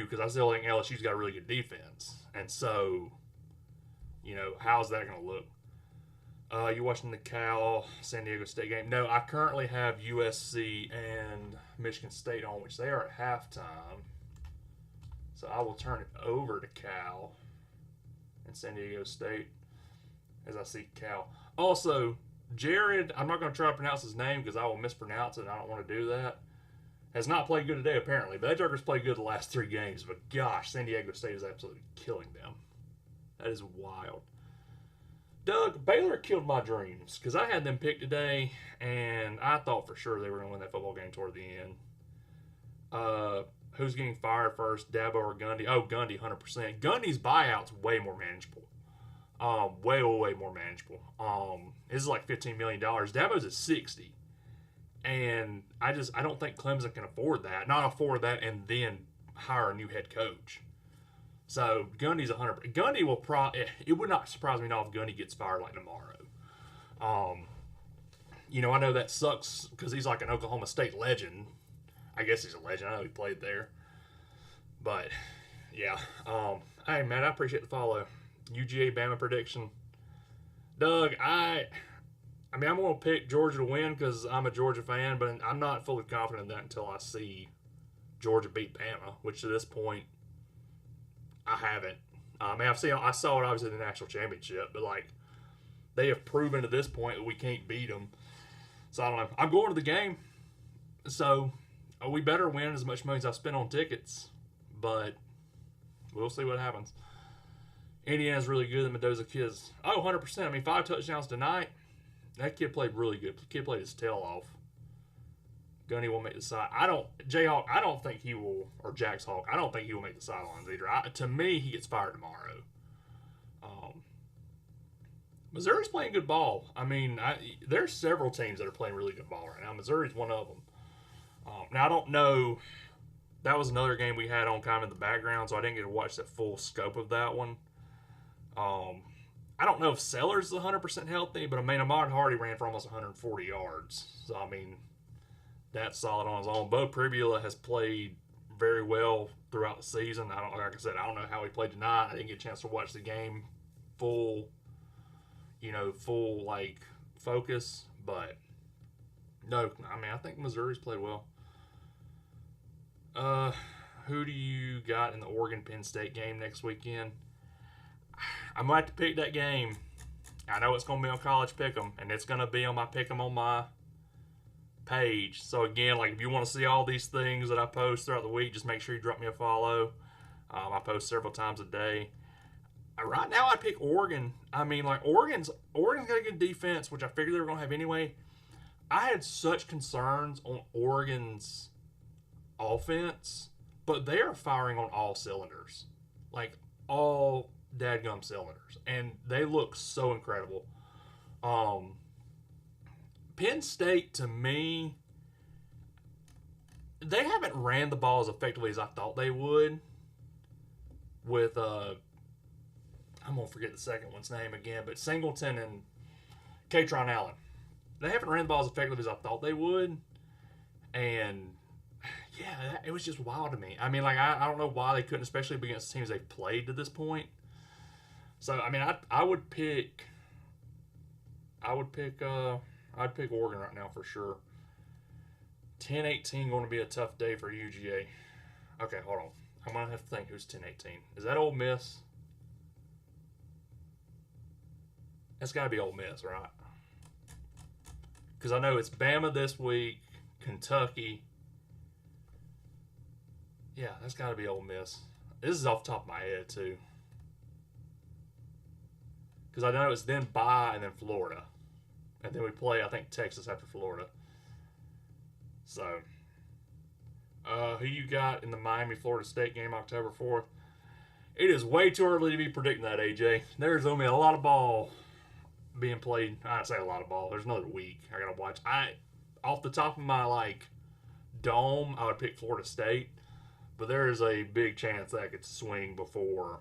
because I still think LSU's got a really good defense. And so, how's that going to look? You watching the Cal San Diego State game? No, I currently have USC and Michigan State on, which they are at halftime. So I will turn it over to Cal and San Diego State as I see Cal. Also, Jared, I'm not going to try to pronounce his name because I will mispronounce it and I don't want to do that. Has not played good today, apparently. But that Joker's played good the last 3 games. But gosh, San Diego State is absolutely killing them. That is wild. Doug, Baylor killed my dreams because I had them picked today, and I thought for sure they were going to win that football game toward the end. Who's getting fired first, Dabo or Gundy? Oh, Gundy, 100%. Gundy's buyout's way more manageable. Way more manageable. This is like $15 million. Dabo's at 60. And I don't think Clemson can afford that. Not afford that and then hire a new head coach. So Gundy's 100. Gundy will it would not surprise me at all if Gundy gets fired like tomorrow. I know that sucks because he's like an Oklahoma State legend. I guess he's a legend. I know he played there. But yeah. Hey man, I appreciate the follow. UGA Bama prediction. Doug, I I mean, I'm going to pick Georgia to win because I'm a Georgia fan, but I'm not fully confident in that until I see Georgia beat Bama, which to this point, I haven't. I mean, I saw it obviously in the national championship, but like they have proven to this point that we can't beat them. So I don't know. I'm going to the game, so we better win as much money as I spent on tickets, but we'll see what happens. Indiana's really good. The Mendoza kids, 100%. I mean, 5 touchdowns tonight. That kid played really good. The kid played his tail off. Gunny will make the side. Jayhawk, I don't think he will, or Jax Hawk, I don't think he will make the sidelines either. To me, he gets fired tomorrow. Missouri's playing good ball. I mean, there's several teams that are playing really good ball right now. Missouri's one of them. Now, I don't know. That was another game we had on kind of in the background, so I didn't get to watch the full scope of that one. I don't know if Sellers is 100% healthy, but I mean, Ahmad Hardy ran for almost 140 yards. So, I mean, that's solid on his own. Bo Pribula has played very well throughout the season. Like I said, I don't know how he played tonight. I didn't get a chance to watch the game full like focus, but no, I mean, I think Missouri's played well. Who do you got in the Oregon-Penn State game next weekend? I might have to pick that game. I know it's going to be on College Pick'em, and it's going to be on my Pick'em on my page. So again, like if you want to see all these things that I post throughout the week, just make sure you drop me a follow. I post several times a day. Right now, I pick Oregon. I mean, like Oregon's got a good defense, which I figured they were going to have anyway. I had such concerns on Oregon's offense, but they are firing on all cylinders, like all dadgum cylinders, and they look so incredible. Penn State, to me, they haven't ran the ball as effectively as I thought they would. With I'm gonna forget the second one's name again, but Singleton and Katron Allen, they haven't ran the ball as effectively as I thought they would, and yeah, it was just wild to me. I mean, like I don't know why they couldn't, especially against teams they've played to this point. So I mean, I'd pick Oregon right now for sure. 10-18 going to be a tough day for UGA. Okay, hold on. I'm going to have to think who's 10-18. Is that Ole Miss? That's got to be Ole Miss, right? Because I know it's Bama this week, Kentucky. Yeah, that's got to be Ole Miss. This is off the top of my head, too. Because I know it's then bye and then Florida. And then we play, I think, Texas after Florida. So, who you got in the Miami-Florida State game October 4th? It is way too early to be predicting that, AJ. There's going to be a lot of ball being played. I'd say a lot of ball. There's another week I got to watch. Off the top of my, dome, I would pick Florida State. But there is a big chance that could swing before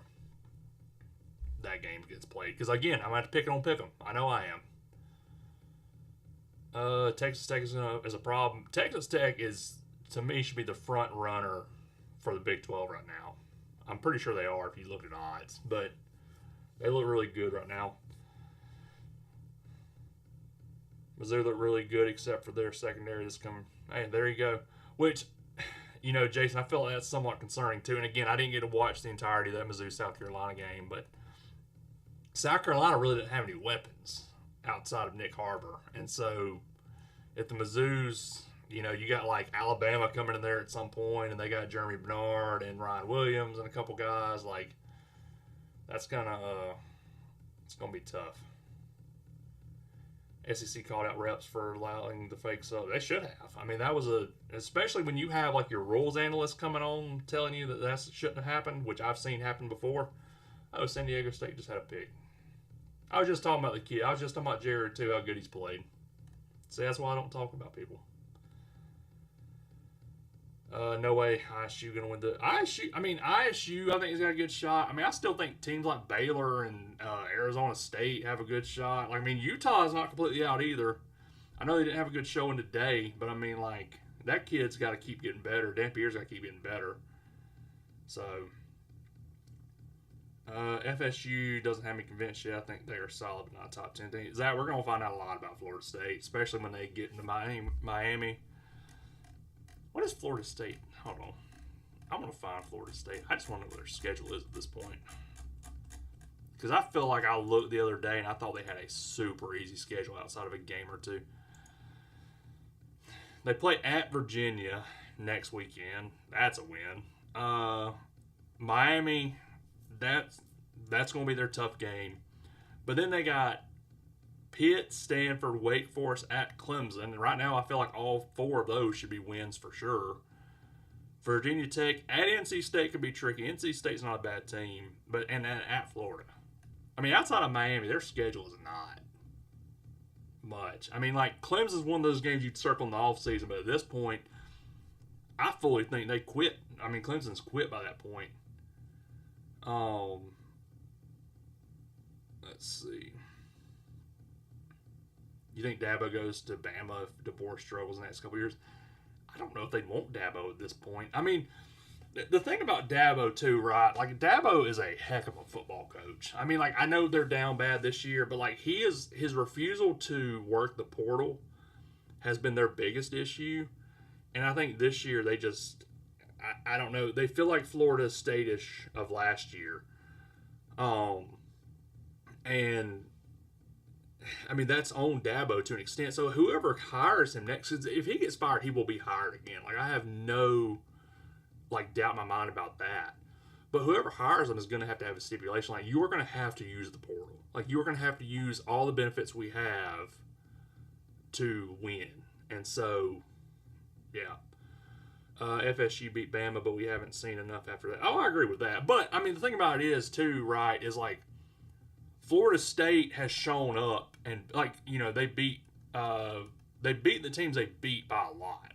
that game gets played. Because, again, I'm going to have to pick it on Pick'em. I know I am. Texas Tech is a problem. Texas Tech to me, should be the front runner for the Big 12 right now. I'm pretty sure they are if you look at odds, but they look really good right now. Missouri look really good except for their secondary that's coming. Hey, there you go. Which, Jason, I feel like that's somewhat concerning too. And again, I didn't get to watch the entirety of that Mizzou-South Carolina game, but South Carolina really didn't have any weapons outside of Nick Harbor. And so if the Mizzou's, you got Alabama coming in there at some point, and they got Jeremy Bernard and Ryan Williams and a couple guys, that's it's going to be tough. SEC called out reps for allowing the fake sub. They should have. I mean, that was especially when you have your rules analyst coming on telling you that shouldn't have happened, which I've seen happen before. Oh, San Diego State just had a pick. I was just talking about the kid. I was just talking about Jared, too, how good he's played. See, that's why I don't talk about people. No way ISU going to win the... ISU, I think he's got a good shot. I still think teams like Baylor and Arizona State have a good shot. Utah is not completely out either. I know they didn't have a good showing today, but that kid's got to keep getting better. Dan Pierre's got to keep getting better. So... FSU doesn't have me convinced yet. I think they are solid, but not top 10 team. Zach, we're going to find out a lot about Florida State, especially when they get into Miami. What is Florida State? Hold on. I want to find Florida State. I just want to know what their schedule is at this point. Because I feel like I looked the other day and I thought they had a super easy schedule outside of a game or two. They play at Virginia next weekend. That's a win. Miami, that's going to be their tough game. But then they got Pitt, Stanford, Wake Forest at Clemson. And right now I feel like all four of those should be wins for sure. Virginia Tech at NC State could be tricky. NC State's not a bad team, but and at Florida. I mean, outside of Miami, their schedule is not much. I mean, like, Clemson's one of those games you'd circle in the offseason, but at this point, I fully think they quit. I mean, Clemson's quit by that point. Let's see. You think Dabo goes to Bama if DeBoer struggles in the next couple of years? I don't know if they'd want Dabo at this point. I mean, the thing about Dabo, too, right? Like, Dabo is a heck of a football coach. I mean, like, I know they're down bad this year, but, like, his refusal to work the portal has been their biggest issue. And I think this year they just, I don't know, they feel like Florida State-ish of last year. And, I mean, that's on Dabo to an extent. So whoever hires him next, if he gets fired, he will be hired again. Like, I have no, like, doubt in my mind about that. But whoever hires him is going to have a stipulation. Like, you are going to have to use the portal. Like, you are going to have to use all the benefits we have to win. And so, yeah. FSU beat Bama, but we haven't seen enough after that. Oh, I agree with that. But, I mean, the thing about it is, too, right, is, like, Florida State has shown up and, like, you know, they beat the teams they beat by a lot.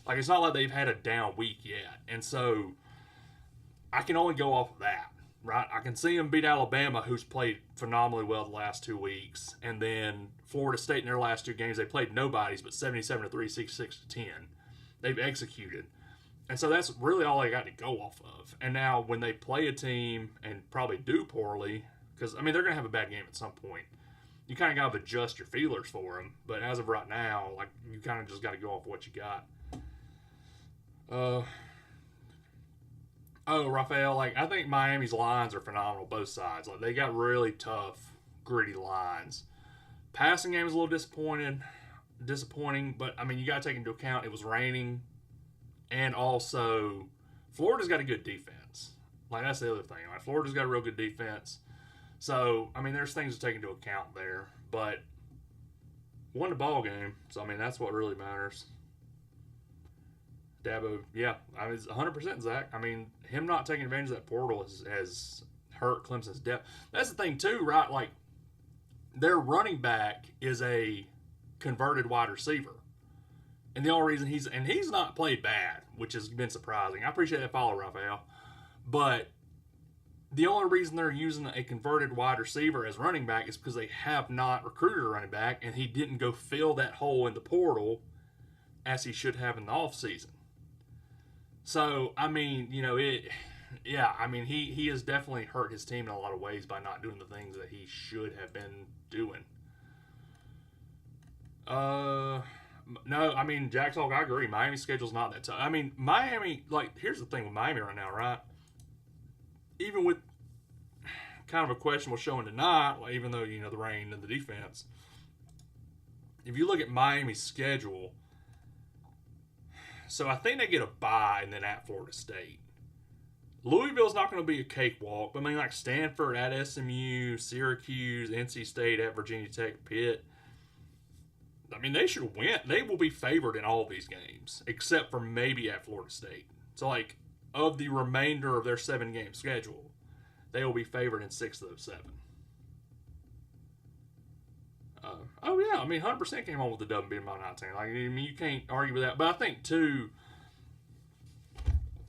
Like, it's not like they've had a down week yet. And so I can only go off of that, right? I can see them beat Alabama, who's played phenomenally well the last 2 weeks. And then Florida State in their last two games, they played nobodies, but 77-3, 66-10. They've executed. And so that's really all I got to go off of. And now when they play a team and probably do poorly, because, I mean, they're going to have a bad game at some point, you kind of got to adjust your feelers for them. But as of right now, like, you kind of just got to go off what you got. Raphael, like, I think Miami's lines are phenomenal, both sides. Like, they got really tough, gritty lines. Passing game was a little disappointing, but, I mean, you got to take into account it was raining, and also Florida's got a good defense. Like, that's the other thing. Like, Florida's got a real good defense. So, I mean, there's things to take into account there, but won the ball game. So, I mean, that's what really matters. Dabo, yeah, I mean, 100% Zach. I mean, him not taking advantage of that portal has hurt Clemson's depth. That's the thing, too, right? Like, their running back is a converted wide receiver. And the only reason he's not played bad, which has been surprising. I appreciate that follow, Raphael. But the only reason they're using a converted wide receiver as running back is because they have not recruited a running back, and he didn't go fill that hole in the portal as he should have in the offseason. So, I mean, you know, he has definitely hurt his team in a lot of ways by not doing the things that he should have been doing. No, I mean, Jack Talk, I agree. Miami's schedule's not that tough. I mean, Miami, like, here's the thing with Miami right now, right? Even with kind of a questionable showing tonight, like, even though, you know, the rain and the defense, if you look at Miami's schedule, so I think they get a bye and then at Florida State. Louisville's not going to be a cakewalk, but I mean, like, Stanford at SMU, Syracuse, NC State at Virginia Tech, Pitt. I mean, they should win. They will be favored in all these games, except for maybe at Florida State. So, like, of the remainder of their 7-game schedule, they will be favored in 6 of those 7. Oh, yeah. I mean, 100% came on with the dub being by 19. Like, I mean, you can't argue with that. But I think, too,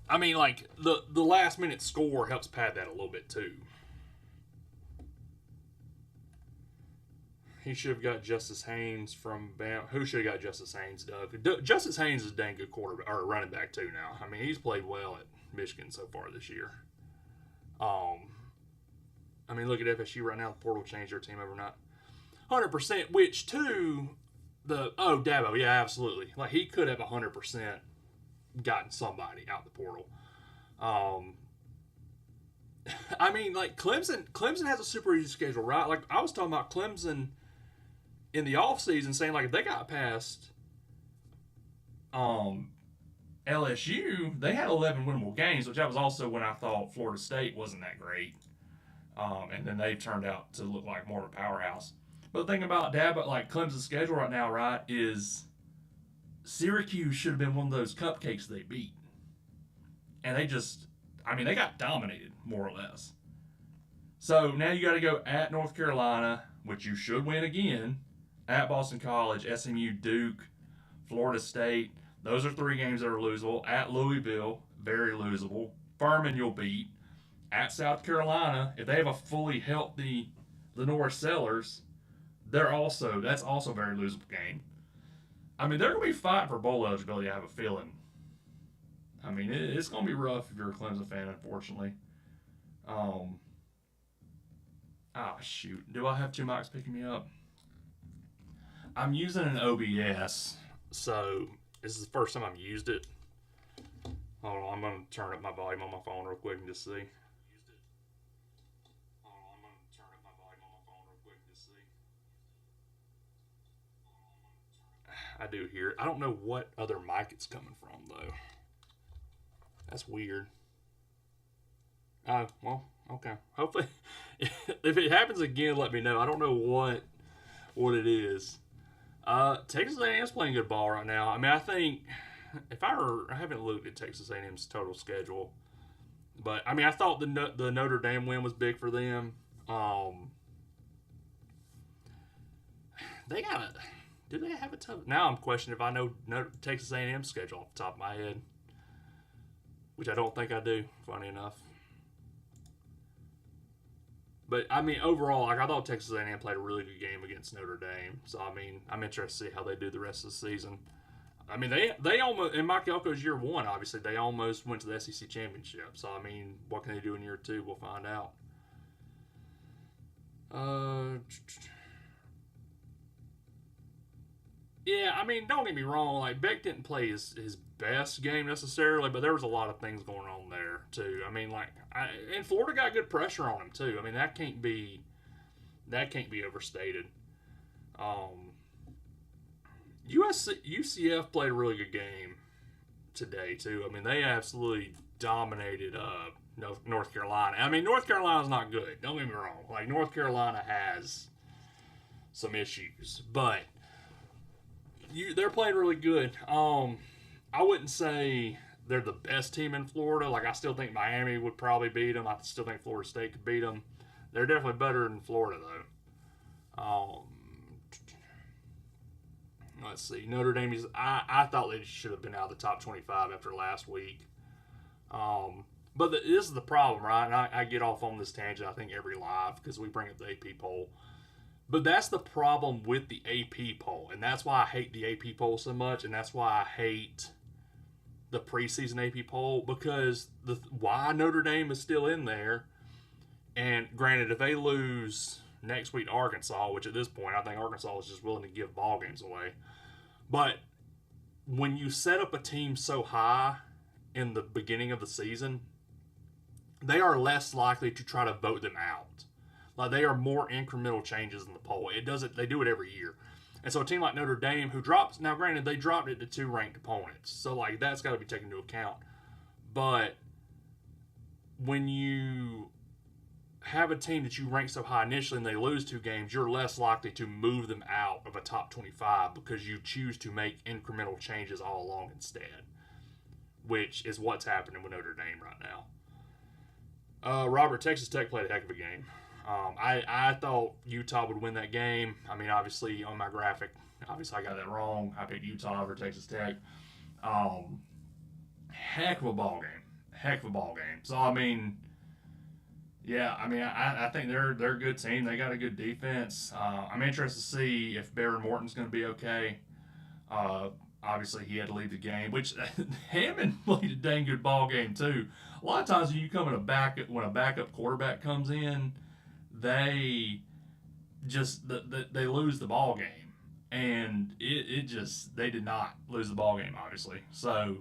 I mean, like, the last-minute score helps pad that a little bit, too. He should have got Justice Haynes from Bama. Who should have got Justice Haynes, Doug? Justice Haynes is a dang good quarterback, or running back, too, now. I mean, he's played well at Michigan so far this year. I mean, look at FSU right now. The portal changed their team overnight. 100%, which to Dabo, yeah, absolutely. Like, he could have 100% gotten somebody out the portal. I mean, like, Clemson has a super easy schedule, right? Like, I was talking about Clemson in the offseason saying, like, if they got past LSU, they had 11 winnable games, which that was also when I thought Florida State wasn't that great. And then they turned out to look like more of a powerhouse. But the thing about Dabo, like Clemson's schedule right now, right, is Syracuse should have been one of those cupcakes they beat. And they they got dominated, more or less. So now you got to go at North Carolina, which you should win again, at Boston College, SMU, Duke, Florida State. Those are 3 games that are losable. At Louisville, very losable. Furman you'll beat. At South Carolina, if they have a fully healthy Lenore Sellers, that's also a very losable game. I mean, they're going to be fighting for bowl eligibility, I have a feeling. I mean, it's going to be rough if you're a Clemson fan, unfortunately. Shoot. Do I have 2 mics picking me up? I'm using an OBS, so this is the first time I've used it. Hold on, I'm going to turn up my volume on my phone real quick and just see. I do hear it. I don't know what other mic it's coming from, though. That's weird. Well, okay. Hopefully, if it happens again, let me know. I don't know what it is. Texas A&M's playing good ball right now. I mean, I think I haven't looked at Texas A&M's total schedule, but I mean, I thought the Notre Dame win was big for them. Do they have a tough? Now I'm questioning if I know Texas A&M's schedule off the top of my head, which I don't think I do. Funny enough. But, I mean, overall, like, I thought Texas A&M played a really good game against Notre Dame. So, I mean, I'm interested to see how they do the rest of the season. I mean, they almost, in Mike Elko's year 1, obviously, they almost went to the SEC championship. So, I mean, what can they do in year 2? We'll find out. Yeah, I mean, don't get me wrong. Like, Beck didn't play his best game necessarily, but there was a lot of things going on there, too. I mean, and Florida got good pressure on him, too. I mean, that can't be overstated. UCF played a really good game today, too. I mean, they absolutely dominated North Carolina. I mean, North Carolina's not good. Don't get me wrong. Like, North Carolina has some issues, but they're playing really good. I wouldn't say they're the best team in Florida. Like, I still think Miami would probably beat them. I still think Florida State could beat them. They're definitely better than Florida, though. Let's see. Notre Dame I thought they should have been out of the top 25 after last week. But this is the problem, right? And I get off on this tangent, I think, every live because we bring up the AP poll. But that's the problem with the AP poll. And that's why I hate the AP poll so much. And that's why I hate the preseason AP poll. Because why Notre Dame is still in there. And granted, if they lose next week to Arkansas, which at this point I think Arkansas is just willing to give ball games away. But when you set up a team so high in the beginning of the season, they are less likely to try to vote them out. Like, they are more incremental changes in the poll. They do it every year. And so a team like Notre Dame, who drops, now granted, they dropped it to 2 ranked opponents. So, like, that's got to be taken into account. But when you have a team that you rank so high initially and they lose 2 games, you're less likely to move them out of a top 25 because you choose to make incremental changes all along instead, which is what's happening with Notre Dame right now. Robert, Texas Tech played a heck of a game. I thought Utah would win that game. I mean, obviously, on my graphic, I got that wrong. I picked Utah over Texas Tech. Heck of a ball game. So, I mean, yeah, I mean, I think they're a good team. They got a good defense. I'm interested to see if Baron Morton's going to be okay. Obviously, he had to leave the game, which Hammond played a dang good ball game, too. A lot of times when you come when a backup quarterback comes in, they they lose the ball game, and it just they did not lose the ball game, obviously. So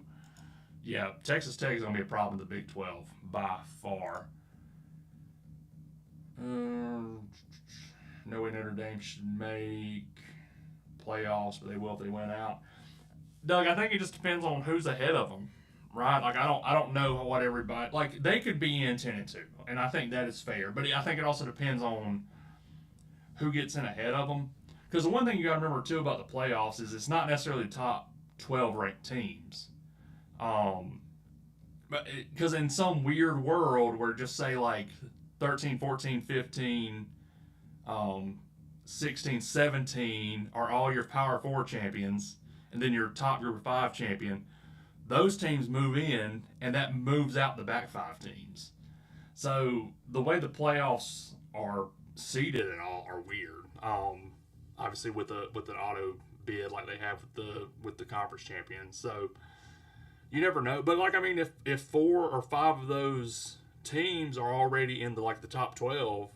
yeah, Texas Tech is going to be a problem in the Big 12 by far. No way Notre Dame should make playoffs, but they will if they win out. Doug, I think it just depends on who's ahead of them, right? Like I don't know what everybody like. They could be in 10-2, and I think that is fair. But I think it also depends on who gets in ahead of them. Because the one thing you got to remember too about the playoffs is it's not necessarily the top 12 ranked teams. But because in some weird world where just say like 13, 14, 15, 16, 17 are all your Power 4 champions, and then your top Group of 5 champion, those teams move in, and that moves out the back 5 teams. So the way the playoffs are seeded and all are weird. Obviously with an auto bid like they have with the conference champions. So you never know. But like I mean, if 4 or 5 of those teams are already in the top 12,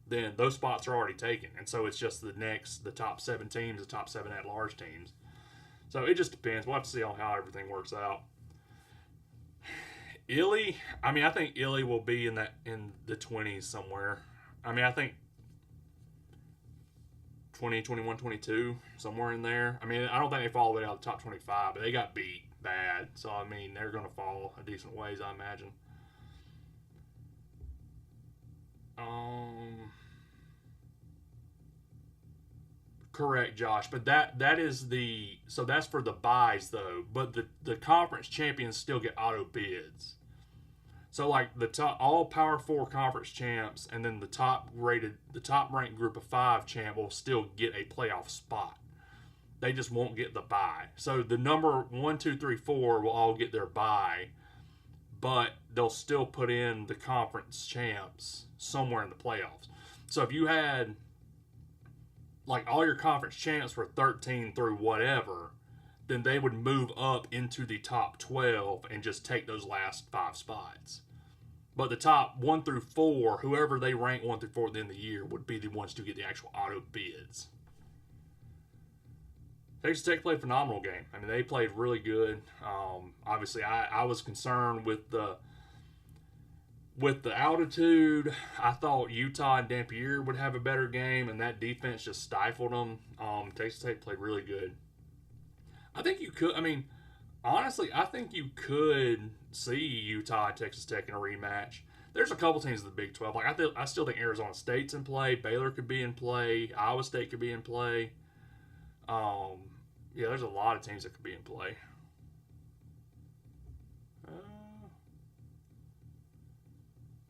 then those spots are already taken, and so it's just the top 7 teams, the top 7 at-large teams. So it just depends. We'll have to see on how everything works out. Illy, I mean, I think Illy will be in the 20s somewhere. I mean, I think 20, 21, 22, somewhere in there. I mean, I don't think they fall all the way out of the top 25, but they got beat bad. So, I mean, they're going to fall a decent ways, I imagine. Correct, Josh. But that is so that's for the buys though. But the conference champions still get auto bids. So like all Power 4 conference champs, and then the top ranked Group of 5 champ will still get a playoff spot. They just won't get the bye. So the number 1, 2, 3, 4 will all get their bye, but they'll still put in the conference champs somewhere in the playoffs. So if you had like all your conference champs were 13 through whatever, then they would move up into the top 12 and just take those last 5 spots. But the top 1 through 4, whoever they rank 1 through 4 at the end of the year, would be the ones to get the actual auto bids. Texas Tech played a phenomenal game. I mean, they played really good. Obviously, I was concerned with the altitude. I thought Utah and Dampier would have a better game, and that defense just stifled them. Texas Tech played really good. I think you could. I mean, honestly, I think you could see Utah and Texas Tech in a rematch. There's a couple teams in the Big 12. Like I still think Arizona State's in play. Baylor could be in play. Iowa State could be in play. Yeah, there's a lot of teams that could be in play.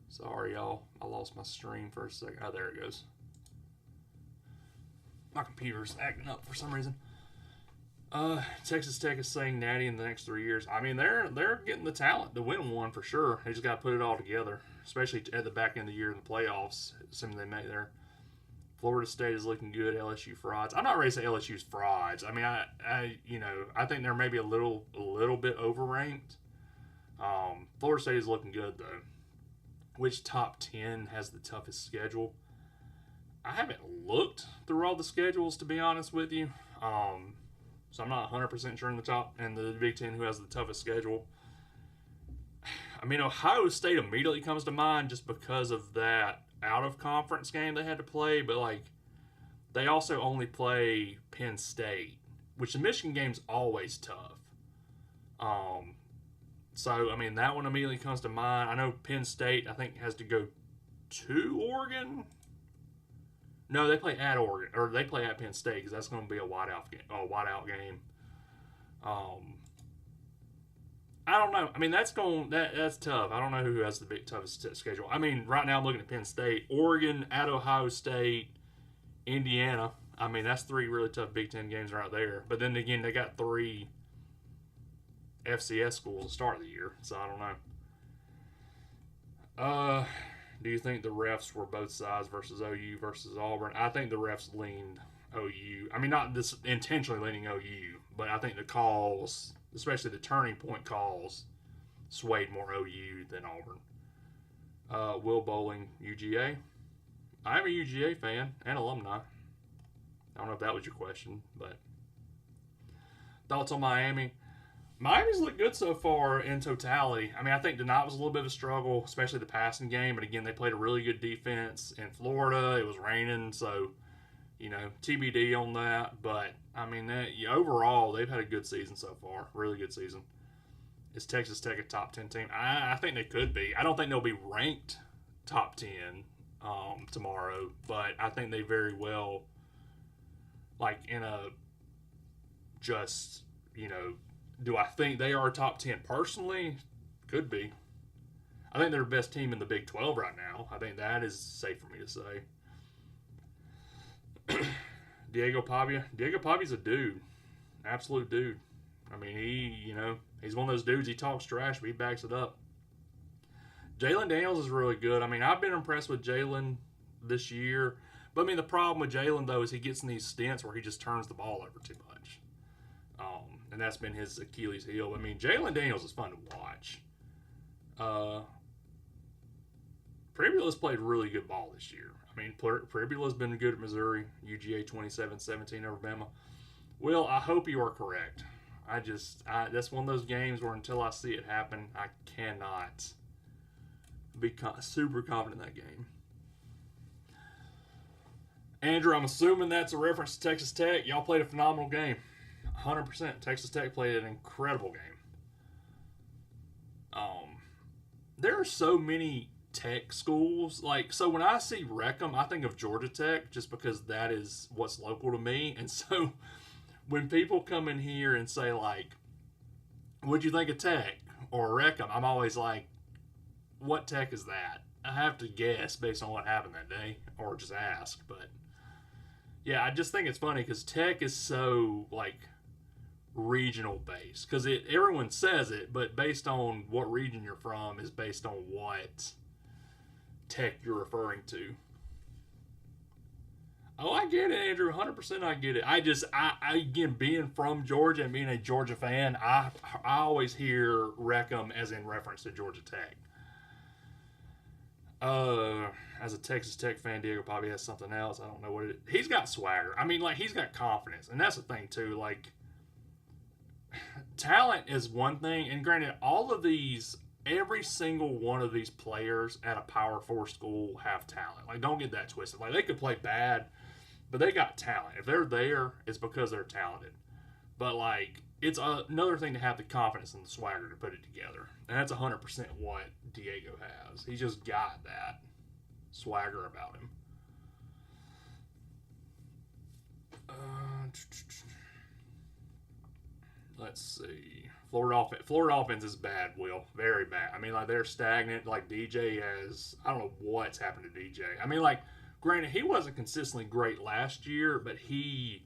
Sorry, y'all. I lost my stream for a second. Oh, there it goes. My computer's acting up for some reason. Texas Tech is saying natty in the next 3 years. I mean, they're getting the talent to win one for sure. They just got to put it all together, especially at the back end of the year in the playoffs, assuming they make there. Florida State is looking good. LSU frauds. I'm not ready to say LSU's frauds. I mean, I think they're maybe a little bit overranked. Florida State is looking good though. Which top 10 has the toughest schedule? I haven't looked through all the schedules, to be honest with you. So I'm not 100% sure in the Big Ten who has the toughest schedule. I mean, Ohio State immediately comes to mind just because of that out-of-conference game they had to play, but like they also only play Penn State, which the Michigan game's always tough. So, I mean, that one immediately comes to mind. I know Penn State, I think, has to go to Oregon. No, they play at Oregon, or they play at Penn State because that's going to be a whiteout game. I don't know. I mean, that's tough. I don't know who has the toughest schedule. I mean, right now I'm looking at Penn State, Oregon, at Ohio State, Indiana. I mean, that's 3 really tough Big Ten games right there. But then again, they got 3 FCS schools to start the year, so I don't know. Do you think the refs were both sides versus OU versus Auburn? I think the refs leaned OU. I mean, not this intentionally leaning OU, but I think the calls, especially the turning point calls, swayed more OU than Auburn. Will Bowling, UGA. I'm a UGA fan and alumni. I don't know if that was your question, but thoughts on Miami? Miami's looked good so far in totality. I mean, I think tonight was a little bit of a struggle, especially the passing game. But again, they played a really good defense in Florida. It was raining, so TBD on that. But I mean, overall, they've had a good season so far. Really good season. Is Texas Tech a top 10 team? I think they could be. I don't think they'll be ranked top 10 tomorrow, but I think they very well, like in a just do I think they are top 10 personally? Could be. I think they're the best team in the Big 12 right now. I think that is safe for me to say. Diego Pavia. Diego Pavia's a dude. Absolute dude. I mean, he's one of those dudes, he talks trash, but he backs it up. Jalen Daniels is really good. I mean, I've been impressed with Jalen this year. But, I mean, the problem with Jalen, though, is he gets in these stints where he just turns the ball over too much. And that's been his Achilles heel. I mean, Jalen Daniels is fun to watch. Pribula's played really good ball this year. I mean, Pribula's been good at Missouri. UGA 27-17 over Bama. Will, I hope you are correct. That's one of those games where until I see it happen, I cannot be super confident in that game. Andrew, I'm assuming that's a reference to Texas Tech. Y'all played a phenomenal game. 100%. Texas Tech played an incredible game. There are so many Tech schools. So when I see Wreckham, I think of Georgia Tech just because that is what's local to me. And so when people come in here and say, what'd you think of Tech or Wreckham? I'm always like, what Tech is that? I have to guess based on what happened that day or just ask. But, yeah, I just think it's funny because Tech is so, regional based because everyone says it, but based on what region you're from is based on what Tech you're referring to. Oh, I get it, Andrew. 100% I get it. I again, being from Georgia and being a Georgia fan, I always hear Wreckham as in reference to Georgia Tech. As a Texas Tech fan, Diego probably has something else. I don't know what it is. He's got swagger. I mean, he's got confidence, and that's the thing too. Talent is one thing, and granted, every single one of these players at a Power 4 school have talent. Don't get that twisted. They could play bad, but they got talent. If they're there, it's because they're talented. But, it's another thing to have the confidence and the swagger to put it together. And that's 100% what Diego has. He's just got that swagger about him. Let's see. Florida offense is bad, Will. Very bad. I mean, they're stagnant. DJ has... I don't know what's happened to DJ. I mean, granted, he wasn't consistently great last year, but he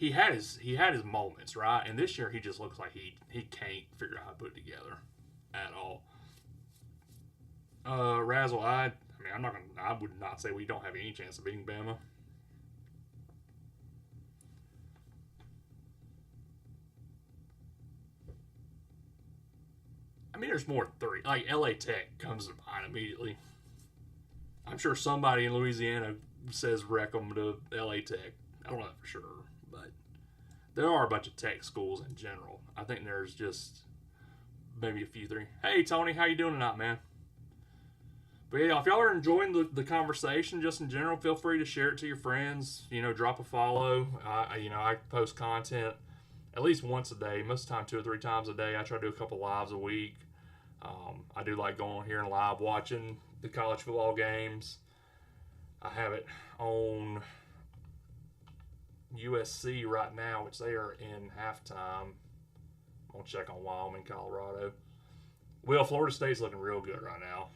had his moments, right? And this year, he just looks like he can't figure out how to put it together at all. Razzle, I would not say we don't have any chance of beating Bama. I mean, there's more than three. LA Tech comes to mind immediately. I'm sure somebody in Louisiana says Wreckham to LA Tech. I don't know that for sure, but there are a bunch of Tech schools in general. I think there's just maybe a few three. Hey, Tony, how you doing tonight, man? But yeah, if y'all are enjoying the conversation just in general, feel free to share it to your friends. Drop a follow. I post content at least once a day, most of the time 2 or 3 times a day. I try to do a couple lives a week. I do like going here and live watching the college football games. I have it on USC right now, which they are in halftime. I'm going to check on Wyoming, Colorado. Well, Florida State's looking real good right now.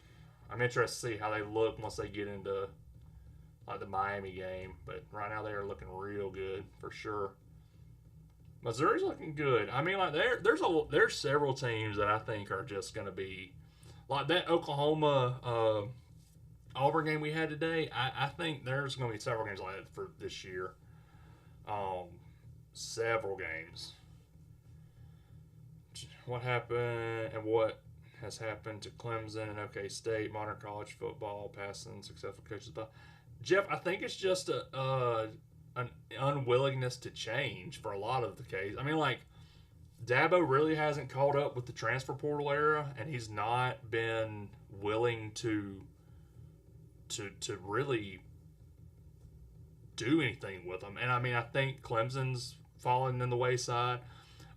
I'm interested to see how they look once they get into the Miami game. But right now they are looking real good for sure. Missouri's looking good. I mean, there's several teams that I think are just going to be that Oklahoma Auburn game we had today. I think there's going to be several games like that for this year. Several games. What happened and what has happened to Clemson and OK State, modern college football, passing successful coaches. Jeff, I think it's just an unwillingness to change for a lot of the case. I mean, like Dabo really hasn't caught up with the transfer portal era, and he's not been willing to really do anything with them. And I mean, I think Clemson's fallen in the wayside.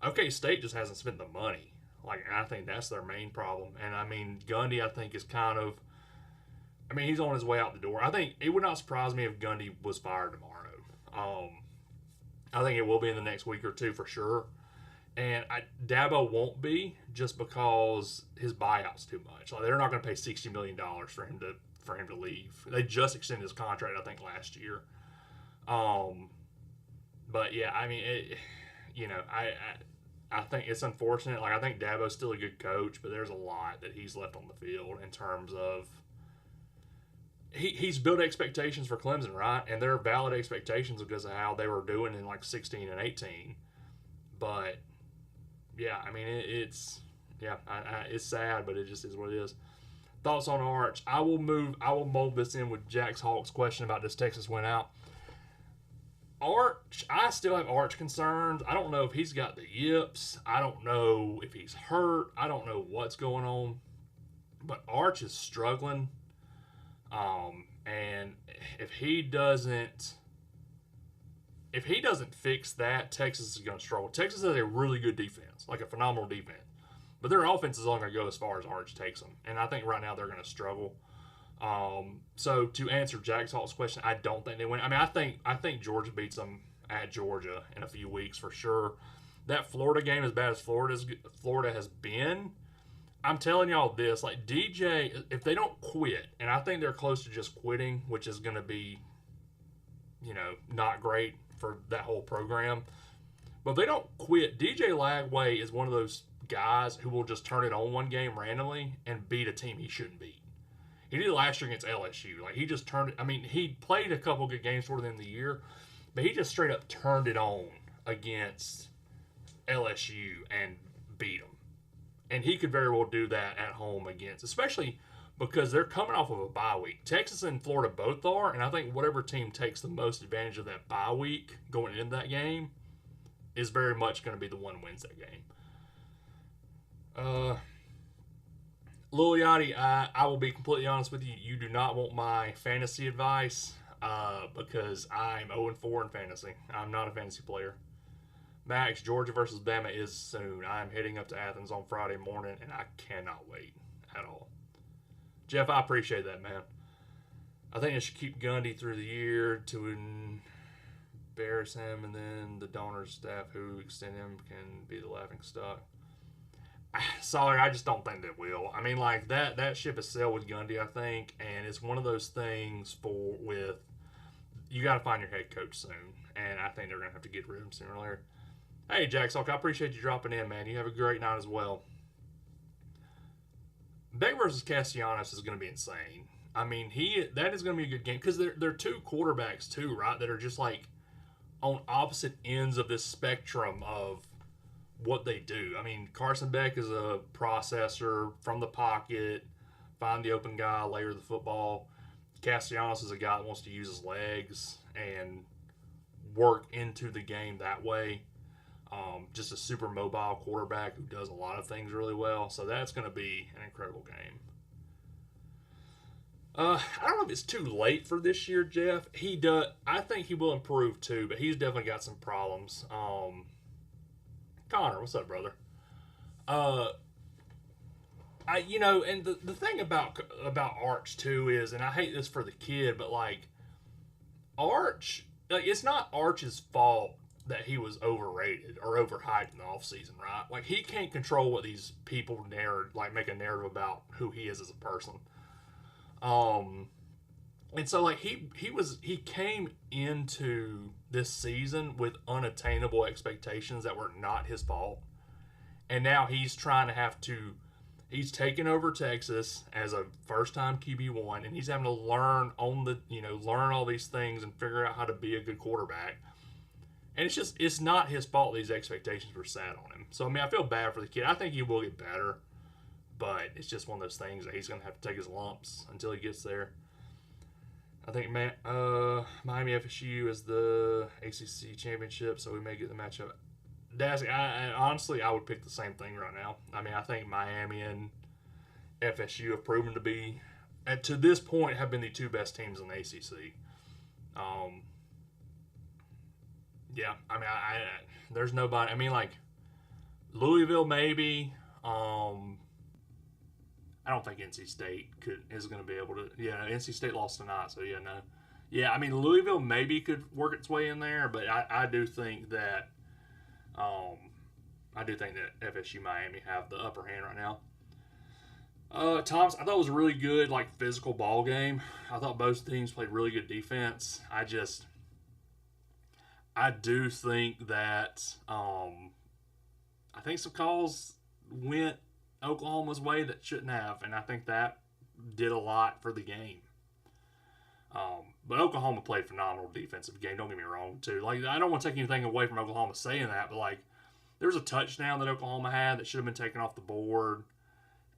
OK State just hasn't spent the money. Like, I think that's their main problem. And I mean, Gundy, I think, is kind of. I mean, he's on his way out the door. I think it would not surprise me if Gundy was fired tomorrow. I think it will be in the next week or two for sure. And Dabo won't be just because his buyout's too much. Like, they're not going to pay $60 million for him to leave. They just extended his contract, I think, last year. But yeah, I mean, I think it's unfortunate. Like, I think Dabo's still a good coach, but there's a lot that he's left on the field in terms of he's built expectations for Clemson, right? And they're valid expectations because of how they were doing in like 16 and 18. But yeah, I mean, it's sad, but it just is what it is. Thoughts on Arch? I will mold this in with Jack's Hawks question about does Texas win out. Arch, I still have Arch concerns. I don't know if he's got the yips. I don't know if he's hurt. I don't know what's going on. But Arch is struggling. And if he doesn't fix that, Texas is going to struggle. Texas has a really good defense, like a phenomenal defense. But their offense is only going to go as far as Arch takes them. And I think right now they're going to struggle. So to answer Jack Salt's question, I don't think they win. I mean, I think Georgia beats them at Georgia in a few weeks for sure. That Florida game, as bad as Florida has been, I'm telling y'all this, like DJ, if they don't quit, and I think they're close to just quitting, which is going to be, not great for that whole program. But if they don't quit, DJ Lagway is one of those guys who will just turn it on one game randomly and beat a team he shouldn't beat. He did it last year against LSU. Like, he just turned it. I mean, he played a couple good games toward the end of the year, but he just straight up turned it on against LSU and beat them. And he could very well do that at home against, especially because they're coming off of a bye week. Texas and Florida both are, and I think whatever team takes the most advantage of that bye week going into that game is very much going to be the one who wins that game. Lil Yachty, I will be completely honest with you. You do not want my fantasy advice because I'm 0-4 in fantasy. I'm not a fantasy player. Max, Georgia versus Bama is soon. I'm heading up to Athens on Friday morning, and I cannot wait at all. Jeff, I appreciate that, man. I think I should keep Gundy through the year to embarrass him, and then the donor staff who extend him can be the laughing stock. Sorry, I just don't think they will. I mean, like, that ship has sailed with Gundy, I think, and it's one of those things you got to find your head coach soon, and I think they're going to have to get rid of him sooner or later. Hey, Jack Salk, I appreciate you dropping in, man. You have a great night as well. Beck versus Castellanos is going to be insane. I mean, that is going to be a good game because they're two quarterbacks too, right? That are just like on opposite ends of this spectrum of what they do. I mean, Carson Beck is a processor from the pocket, find the open guy, layer the football. Castellanos is a guy that wants to use his legs and work into the game that way. Just a super mobile quarterback who does a lot of things really well. So that's going to be an incredible game. I don't know if it's too late for this year, Jeff. I think he will improve too, but he's definitely got some problems. Connor, what's up, brother? And the thing about Arch too is, and I hate this for the kid, but like Arch, like it's not Arch's fault that he was overrated or overhyped in the offseason, right? Like, he can't control what these people make a narrative about who he is as a person. And so, like, he came into this season with unattainable expectations that were not his fault. And now he's trying to he's taken over Texas as a first-time QB1, and he's having to learn all these things and figure out how to be a good quarterback. And it's not his fault these expectations were set on him. So, I mean, I feel bad for the kid. I think he will get better. But it's just one of those things that he's going to have to take his lumps until he gets there. I think Miami FSU is the ACC championship, so we may get the matchup. Dassey, honestly, I would pick the same thing right now. I mean, I think Miami and FSU have proven to be, and to this point, have been the two best teams in the ACC. Yeah, I mean, there's nobody. I mean, like Louisville, maybe. I don't think NC State is going to be able to. Yeah, NC State lost tonight, so yeah, no. Yeah, I mean Louisville maybe could work its way in there, but I do think that FSU Miami have the upper hand right now. Thomas, I thought it was a really good physical ball game. I thought both teams played really good defense. I do think that I think some calls went Oklahoma's way that shouldn't have, and I think that did a lot for the game. But Oklahoma played phenomenal defensive game. Don't get me wrong, too. I don't want to take anything away from Oklahoma saying that, but there was a touchdown that Oklahoma had that should have been taken off the board,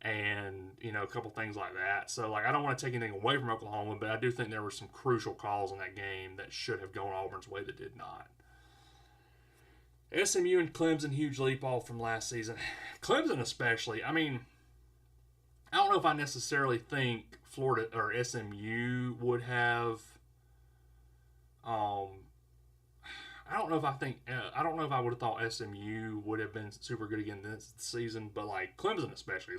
and a couple things like that. So I don't want to take anything away from Oklahoma, but I do think there were some crucial calls in that game that should have gone Auburn's way that did not. SMU and Clemson, huge leap off from last season. Clemson especially. I mean, I don't know if I necessarily think Florida or SMU would have. I don't know if I would have thought SMU would have been super good again this season, but Clemson especially.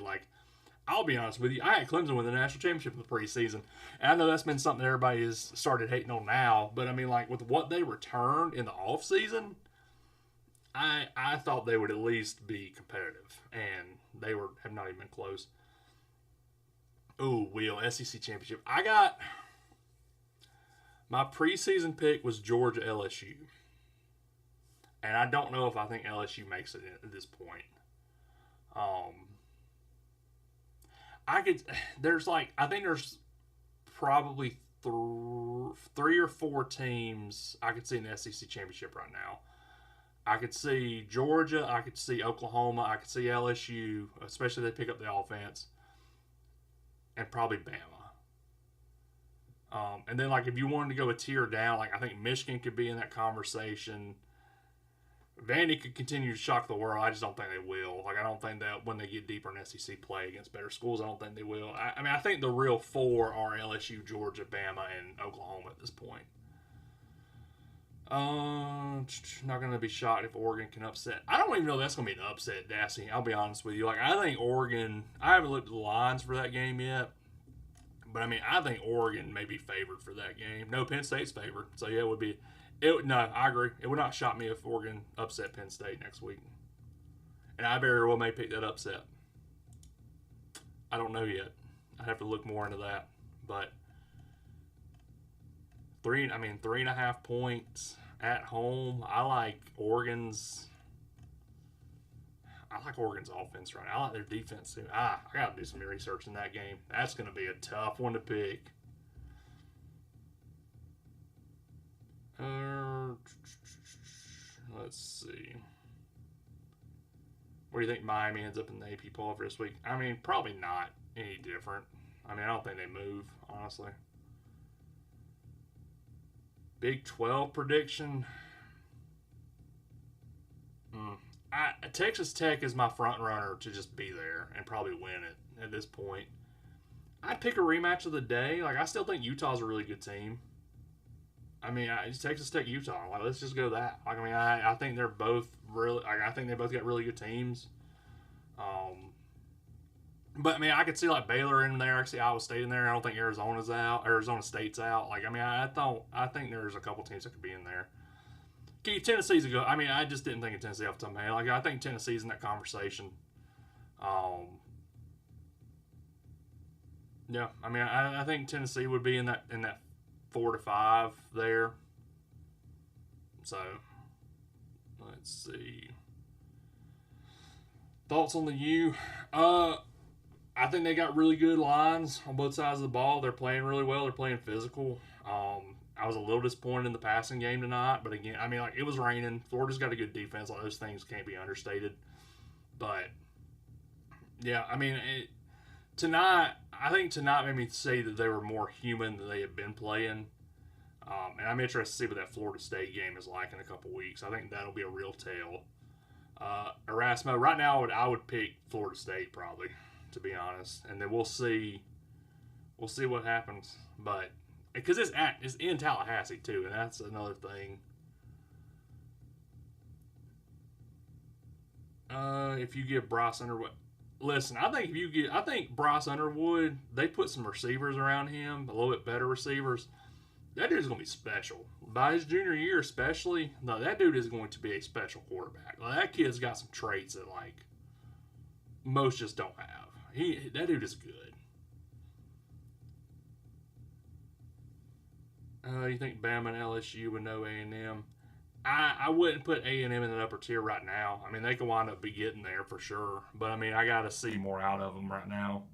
I'll be honest with you, I had Clemson win the national championship in the preseason, and I know that's been something everybody has started hating on now. But I mean, with what they returned in the offseason, I thought they would at least be competitive, and they have not even been close. Ooh, SEC championship. I got my preseason pick was Georgia LSU, and I don't know if I think LSU makes it at this point. I think there's probably three or four teams I could see in the SEC championship right now. I could see Georgia, I could see Oklahoma, I could see LSU, especially if they pick up the offense, and probably Bama. And then if you wanted to go a tier down, I think Michigan could be in that conversation. Vandy could continue to shock the world. I just don't think they will. I don't think that when they get deeper in SEC play against better schools, I don't think they will. I mean, I think the real four are LSU, Georgia, Bama, and Oklahoma at this point. Not going to be shocked if Oregon can upset. I don't even know if that's going to be an upset, Dassey. I'll be honest with you. I think Oregon, I haven't looked at the lines for that game yet. But, I mean, I think Oregon may be favored for that game. No, Penn State's favored. So, yeah, it would be. No, I agree. It would not shock me if Oregon upset Penn State next week. And I very well may pick that upset. I don't know yet. I'd have to look more into that. But 3.5 points at home. I like Oregon's offense right now. I like their defense too. I got to do some research in that game. That's going to be a tough one to pick. Let's see. Where do you think Miami ends up in the AP poll for this week? I mean, probably not any different. I mean, I don't think they move, honestly. Big 12 prediction. Texas Tech is my front runner to just be there and probably win it at this point. I'd pick a rematch of the day. I still think Utah's a really good team. I mean, it's Texas Tech, Utah. Let's just go that. I think they're both really. I think they both got really good teams. But I mean, I could see Baylor in there. I could see Iowa State in there. I don't think Arizona's out. Arizona State's out. I think there's a couple teams that could be in there. Tennessee's a good. I mean, I just didn't think of Tennessee off the top of my head. I think Tennessee's in that conversation. Yeah, I mean, I think Tennessee would be in that 4 to 5 there. So, let's see. Thoughts on the U? I think they got really good lines on both sides of the ball. They're playing really well. They're playing physical. I was a little disappointed in the passing game tonight, but again, I mean, it was raining. Florida's got a good defense. Those things can't be understated. But yeah, I mean, tonight, I think tonight made me say that they were more human than they had been playing. And I'm interested to see what that Florida State game is like in a couple weeks. I think that'll be a real tell. Erasmo, right now I would pick Florida State probably, to be honest, and then we'll see what happens. But because it's in Tallahassee too, and that's another thing. If you give Bryce Underwood, listen, I think Bryce Underwood, they put some receivers around him, a little bit better receivers. That dude's going to be special. By his junior year especially, no, that dude is going to be a special quarterback. Like, that kid's got some traits that, like, most just don't have. That dude is good. You think Bama and LSU with no A&M? I wouldn't put A&M in the upper tier right now. I mean, they can wind up be getting there for sure. But, I mean, I got to see more out of them right now.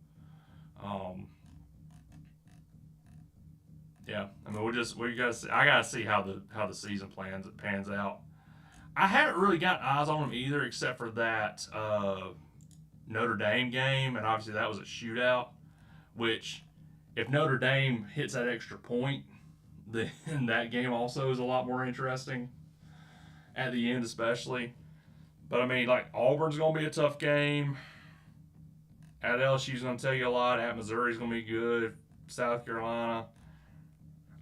Yeah, I mean, I gotta see how the season pans out. I haven't really got eyes on them either, except for that Notre Dame game, and obviously that was a shootout. Which, if Notre Dame hits that extra point, then that game also is a lot more interesting at the end, especially. But I mean, like, Auburn's gonna be a tough game. At LSU's gonna tell you a lot. At Missouri's gonna be good. South Carolina,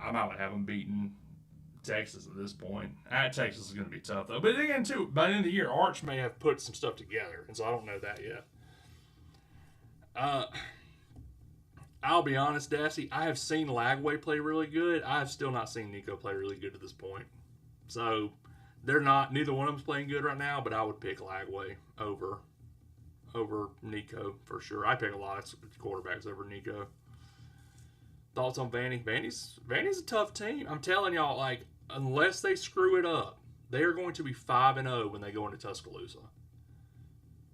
I might have them beating Texas at this point. At Texas is going to be tough, though. But again, too, by the end of the year, Arch may have put some stuff together, and so I don't know that yet. I'll be honest, Dassey, I have seen Lagway play really good. I have still not seen Nico play really good to this point. So, neither one of them's playing good right now, but I would pick Lagway over Nico for sure. I pick a lot of quarterbacks over Nico. Thoughts on Vandy? Vandy's a tough team. I'm telling y'all, like, unless they screw it up, they are going to be 5-0 when they go into Tuscaloosa.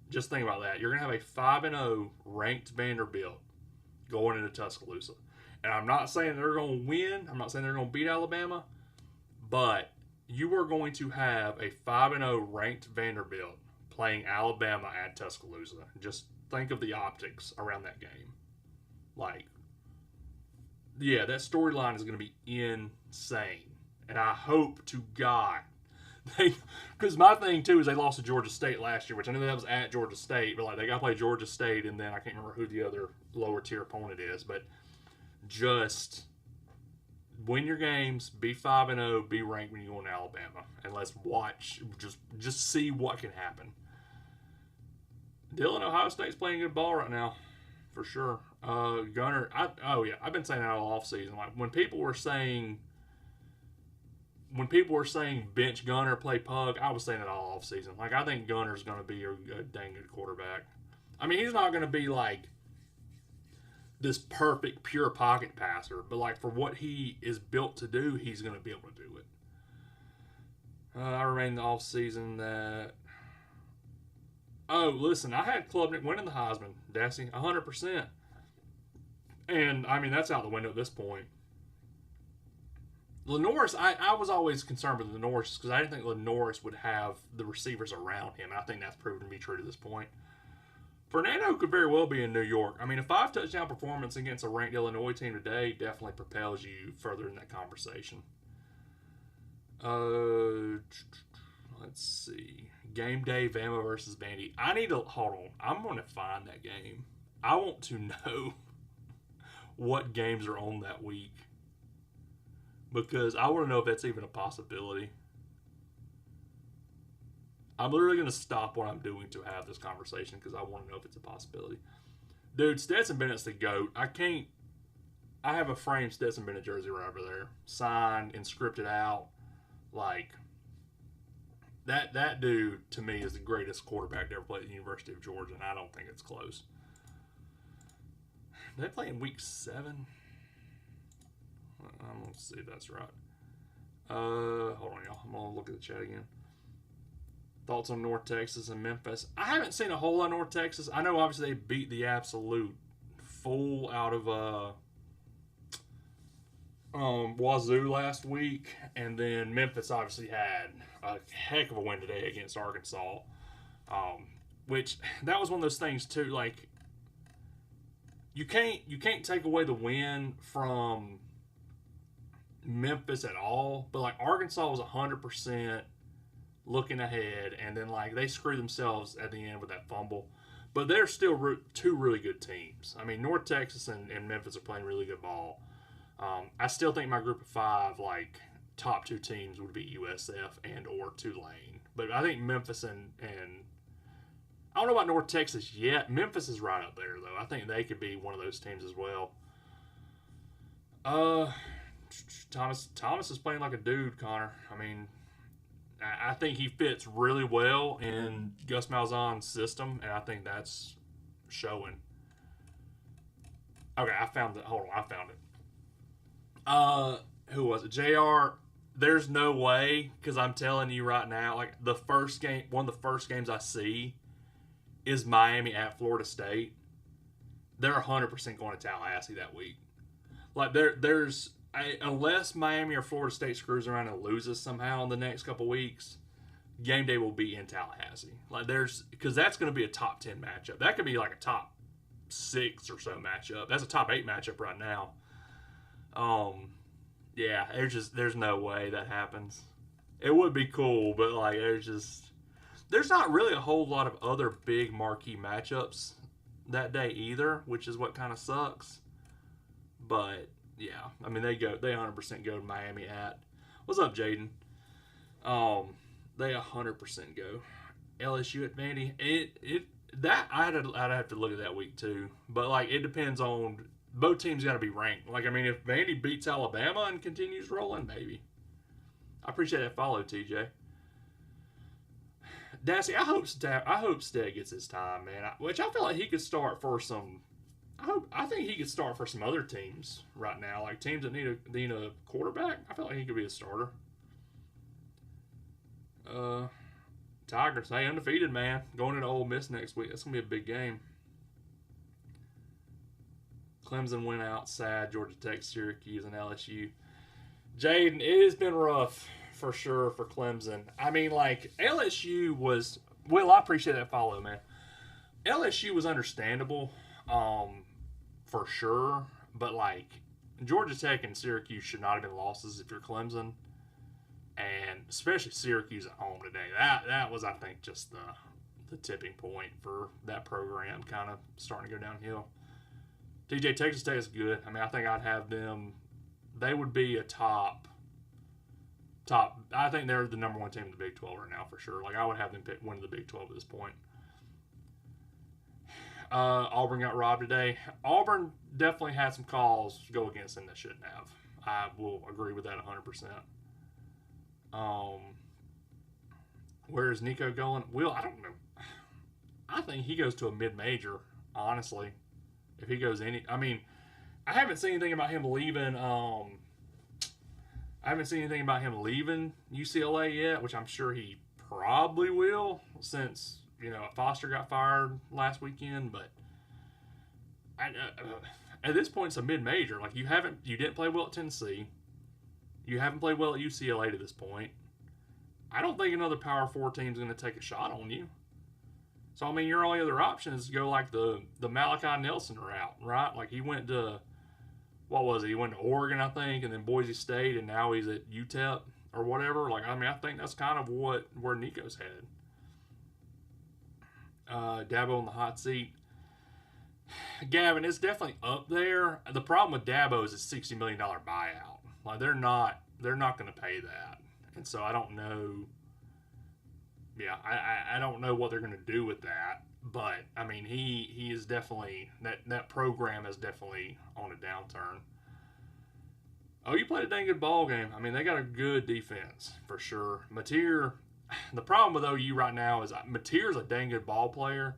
Just think about that. You're going to have a 5-0 ranked Vanderbilt going into Tuscaloosa. And I'm not saying they're going to win. I'm not saying they're going to beat Alabama. But you are going to have a 5-0 ranked Vanderbilt playing Alabama at Tuscaloosa. Just think of the optics around that game. Like, yeah, that storyline is going to be insane. And I hope to God because my thing too is they lost to Georgia State last year, which I know that was at Georgia State, but like they got to play Georgia State, and then I can't remember who the other lower tier opponent is. But just win your games, be 5-0, be ranked when you go into Alabama, and let's watch, just see what can happen. Dylan, Ohio State's playing good ball right now, for sure. Gunner, I've been saying that all offseason. Like when people were saying bench Gunner, play Pug, I was saying it all offseason. Like I think Gunner's going to be a dang good quarterback. I mean, he's not going to be like this perfect pure pocket passer, but like for what he is built to do, he's going to be able to do it. I remain the offseason that. Oh, listen, I had Klubnik winning the Heisman, Dassey, 100%. And, I mean, that's out the window at this point. Lenoris, I was always concerned with Lenoris because I didn't think Lenoris would have the receivers around him. And I think that's proven to be true to this point. Fernando could very well be in New York. I mean, a 5-touchdown performance against a ranked Illinois team today definitely propels you further in that conversation. Let's see. Game day, Bama versus Vandy. Hold on. I'm going to find that game. I want to know what games are on that week. Because I want to know if that's even a possibility. I'm literally going to stop what I'm doing to have this conversation because I want to know if it's a possibility. Dude, Stetson Bennett's the GOAT. I have a framed Stetson Bennett jersey right over there. Signed and scripted out. Like, that dude, to me, is the greatest quarterback to ever play at the University of Georgia, and I don't think it's close. Did they play in week 7? I'm going to see if that's right. Hold on, y'all. I'm going to look at the chat again. Thoughts on North Texas and Memphis? I haven't seen a whole lot of North Texas. I know, obviously, they beat the absolute fool out of Wazoo last week. And then Memphis obviously had a heck of a win today against Arkansas. Which, that was one of those things, too, like, you can't take away the win from Memphis at all. But like Arkansas was 100% looking ahead, and then like they screwed themselves at the end with that fumble. But they're still two really good teams. I mean, North Texas and Memphis are playing really good ball. I still think my group of 5, like top 2 teams, would be USF and or Tulane. But I think Memphis and I don't know about North Texas yet. Memphis is right up there though. I think they could be one of those teams as well. Thomas is playing like a dude, Connor. I mean, I think he fits really well in Gus Malzahn's system, and I think that's showing. Okay, I found it. Hold on, I found it. Who was it? JR. There's no way, because I'm telling you right now, like the first game, one of the first games I see is Miami at Florida State. They're 100% going to Tallahassee that week. Like there's unless Miami or Florida State screws around and loses somehow in the next couple weeks, game day will be in Tallahassee. Like because that's going to be a top 10 matchup. That could be like a top 6 or so matchup. That's a top 8 matchup right now. Yeah, there's no way that happens. It would be cool, but like there's not really a whole lot of other big marquee matchups that day either, which is what kind of sucks. But yeah, I mean they 100% go to Miami at. What's up, Jaden? They 100% go LSU at Vandy. I'd have to look at that week too. But like it depends on both teams. Got to be ranked. Like I mean, if Vandy beats Alabama and continues rolling, maybe. I appreciate that follow, TJ. Dassey, I hope Stead gets his time, man. Which I feel like he could start for some. I think he could start for some other teams right now, like teams that need a quarterback. I feel like he could be a starter. Tigers, hey, undefeated, man. Going into Ole Miss next week. That's gonna be a big game. Clemson went out, sad. Georgia Tech, Syracuse, and LSU. Jaden, it has been rough for sure for Clemson. I mean, like LSU was. Will, I appreciate that follow, man. LSU was understandable. For sure, but like Georgia Tech and Syracuse should not have been losses if you're Clemson, and especially Syracuse at home today. That was, I think, just the tipping point for that program kind of starting to go downhill. TJ, Texas Tech is good. I mean, I think I'd have them. They would be a top. I think they're the number 1 team in the Big 12 right now for sure. Like I would have them win the Big 12 at this point. Auburn got robbed today. Auburn definitely had some calls go against them that shouldn't have. I will agree with that 100%. Where is Nico going? Will, I don't know. I think he goes to a mid-major, honestly. If he goes I mean, I haven't seen anything about him leaving. UCLA yet, which I'm sure he probably will, since Foster got fired last weekend. But at this point, it's a mid-major. Like you didn't play well at Tennessee. You haven't played well at UCLA to this point. I don't think another Power 4 team is going to take a shot on you. So I mean, your only other option is to go like the Malachi Nelson route, right? Like he went to what was it? He went to Oregon, I think, and then Boise State, and now he's at UTEP or whatever. Like I mean, I think that's kind of where Nico's headed. Dabo in the hot seat. Gavin, it's definitely up there. The problem with Dabo is a $60 million buyout. Like they're not going to pay that, and so I don't know. Yeah, I don't know what they're going to do with that. But I mean, he is definitely that program is definitely on a downturn. Oh, you played a dang good ball game. I mean, they got a good defense for sure. Mateer. The problem with OU right now is Mateer's a dang good ball player,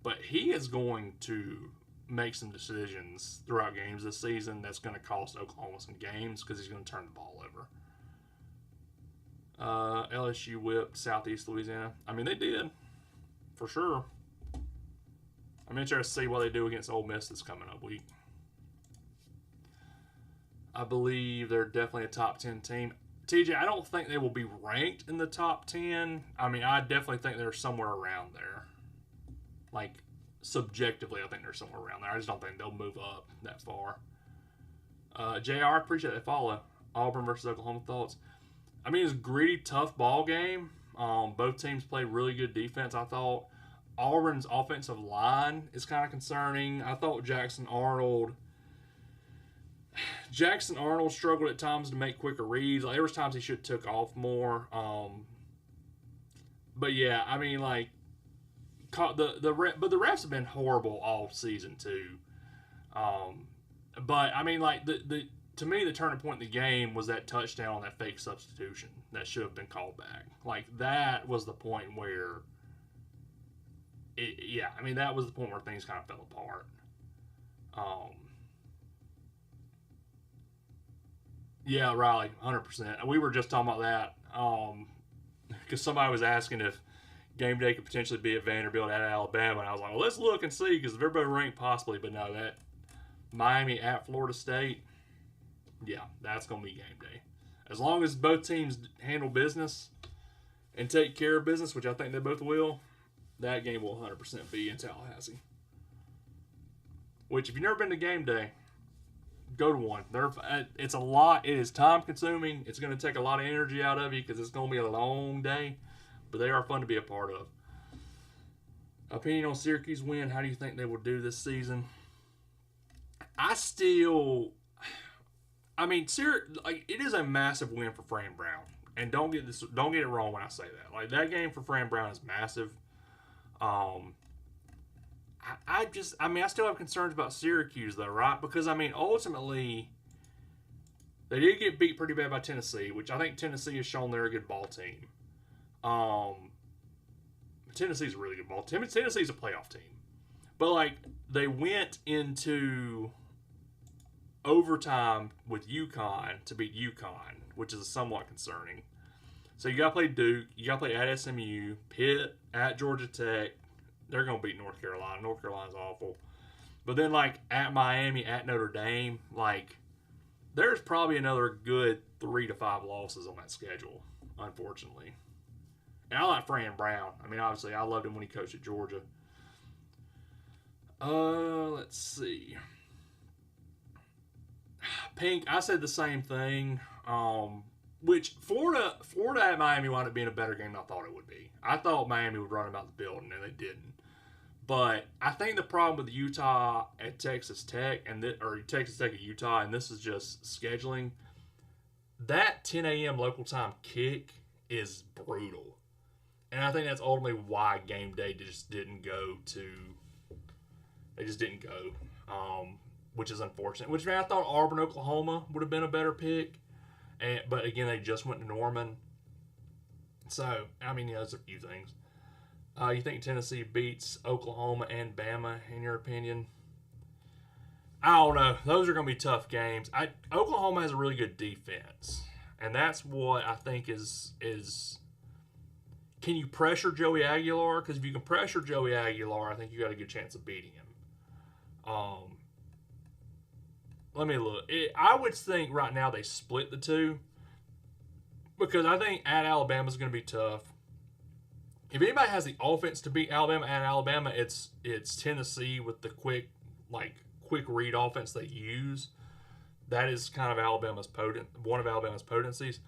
but he is going to make some decisions throughout games this season that's going to cost Oklahoma some games because he's going to turn the ball over. LSU whipped Southeast Louisiana. I mean, they did, for sure. I'm interested to see what they do against Ole Miss this coming up week. I believe they're definitely a top 10 team. TJ, I don't think they will be ranked in the top 10. I mean, I definitely think they're somewhere around there. Like, subjectively, I think they're somewhere around there. I just don't think they'll move up that far. JR, appreciate that follow. Auburn versus Oklahoma thoughts. I mean, it's a gritty, tough ball game. Both teams played really good defense, I thought. Auburn's offensive line is kind of concerning. I thought Jackson Arnold struggled at times to make quicker reads. Like, there was times he should have took off more. But yeah, I mean, like, but the refs have been horrible all season too. But I mean, like, to me, the turning point in the game was that touchdown on that fake substitution that should have been called back. Like, that was the point where that was the point where things kind of fell apart. Yeah, Riley, 100%. We were just talking about that because somebody was asking if game day could potentially be at Vanderbilt at Alabama, and I was like, well, let's look and see because if everybody ranked possibly, but no, that Miami at Florida State, yeah, that's going to be game day. As long as both teams handle business and take care of business, which I think they both will, that game will 100% be in Tallahassee. Which, if you've never been to game day, go to one. It's a lot. It is time consuming. It's going to take a lot of energy out of you because it's going to be a long day, but they are fun to be a part of. Opinion on Syracuse win. How do you think they will do this season? it is a massive win for Fran Brown. And don't get it wrong when I say that. Like, that game for Fran Brown is massive. I still have concerns about Syracuse, though, right? Because, ultimately, they did get beat pretty bad by Tennessee, which I think Tennessee has shown they're a good ball team. Tennessee's a really good ball team. Tennessee's a playoff team. But, they went into overtime with UConn to beat UConn, which is somewhat concerning. So you got to play Duke. You got to play at SMU, Pitt, at Georgia Tech. They're going to beat North Carolina. North Carolina's awful. But then, at Miami, at Notre Dame, there's probably another good 3 to 5 losses on that schedule, unfortunately. And I like Fran Brown. Obviously, I loved him when he coached at Georgia. Let's see. Pink, I said the same thing. Which Florida at Miami wound up being a better game than I thought it would be. I thought Miami would run them out the building, and they didn't. But I think the problem with Utah at Texas Tech or Texas Tech at Utah, and this is just scheduling, that 10 a.m. local time kick is brutal. And I think that's ultimately why game day just didn't go. Which is unfortunate. I thought Auburn, Oklahoma would have been a better pick. But again, they just went to Norman. So, there's a few things. You think Tennessee beats Oklahoma and Bama, in your opinion? I don't know. Those are going to be tough games. Oklahoma has a really good defense. And that's what I think is can you pressure Joey Aguilar? Because if you can pressure Joey Aguilar, I think you got a good chance of beating him. Let me look. I would think right now they split the two. Because I think at Alabama is going to be tough. If anybody has the offense to beat Alabama at Alabama, it's Tennessee with the quick read offense they use. That is kind of one of Alabama's potencies.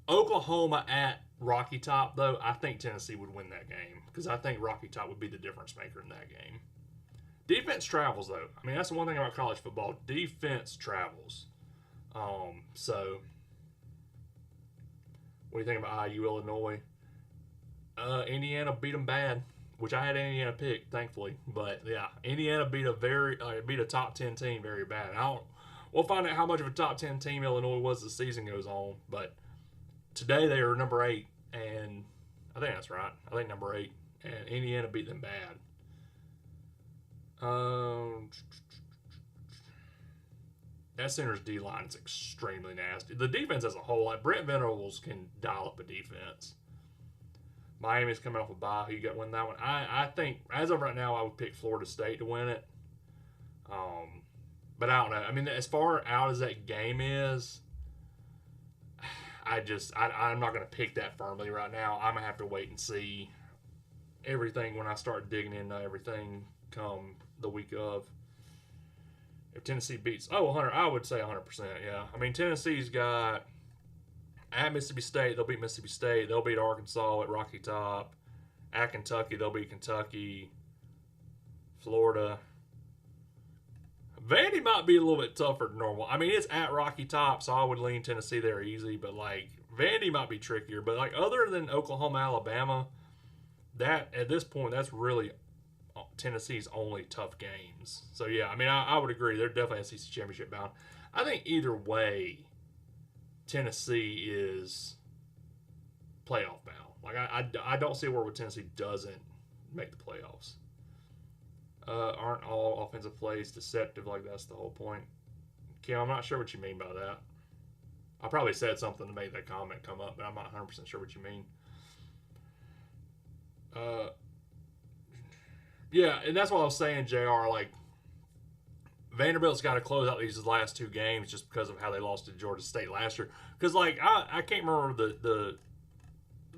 Oklahoma at Rocky Top, though, I think Tennessee would win that game because I think Rocky Top would be the difference maker in that game. Defense travels, though. That's the one thing about college football. Defense travels. So, what do you think about IU, Illinois? Indiana beat them bad, which I had Indiana picked, thankfully. But yeah, Indiana beat a top 10 team very bad. We'll find out how much of a top 10 team Illinois was as the season goes on. But today they are number 8, and I think that's right. I think number 8, and Indiana beat them bad. That center's D-line is extremely nasty. The defense as a whole, Brent Venables can dial up a defense. Miami's coming off a bye. Who you got to win that one? I think, as of right now, I would pick Florida State to win it. But I don't know. As far out as that game is, I'm not going to pick that firmly right now. I'm going to have to wait and see everything when I start digging into everything come the week of. If Tennessee beats, 100, I would say 100%. Yeah, I mean Tennessee's got at Mississippi State, they'll beat Mississippi State. They'll beat Arkansas at Rocky Top. At Kentucky, they'll beat Kentucky. Florida. Vandy might be a little bit tougher than normal. I mean, it's at Rocky Top, so I would lean Tennessee there easy. But like Vandy might be trickier. But like other than Oklahoma, Alabama, that at this point, that's really Tennessee's only tough games. So yeah, I mean, I would agree. They're definitely SEC championship bound. I think either way, Tennessee is playoff bound. Like I don't see a world where Tennessee doesn't make the playoffs. Aren't all offensive plays deceptive? Like that's the whole point. Kim, I'm not sure what you mean by that. I probably said something to make that comment come up, but I'm not 100% sure what you mean. Yeah, and that's what I was saying, JR. Like, Vanderbilt's got to close out these last two games just because of how they lost to Georgia State last year. Because, like, I can't remember the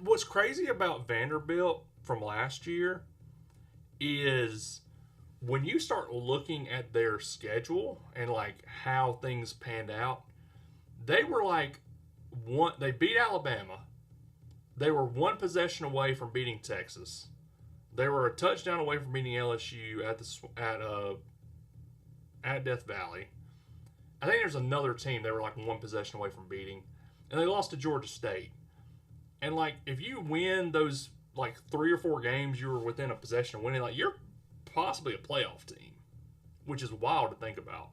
what's crazy about Vanderbilt from last year is when you start looking at their schedule and, like, how things panned out, they were, like, they beat Alabama. They were one possession away from beating Texas. They were a touchdown away from beating LSU at Death Valley. I think there's another team they were like one possession away from beating, and they lost to Georgia State. And like, if you win those like 3 or 4 games, you were within a possession of winning. Like, you're possibly a playoff team, which is wild to think about.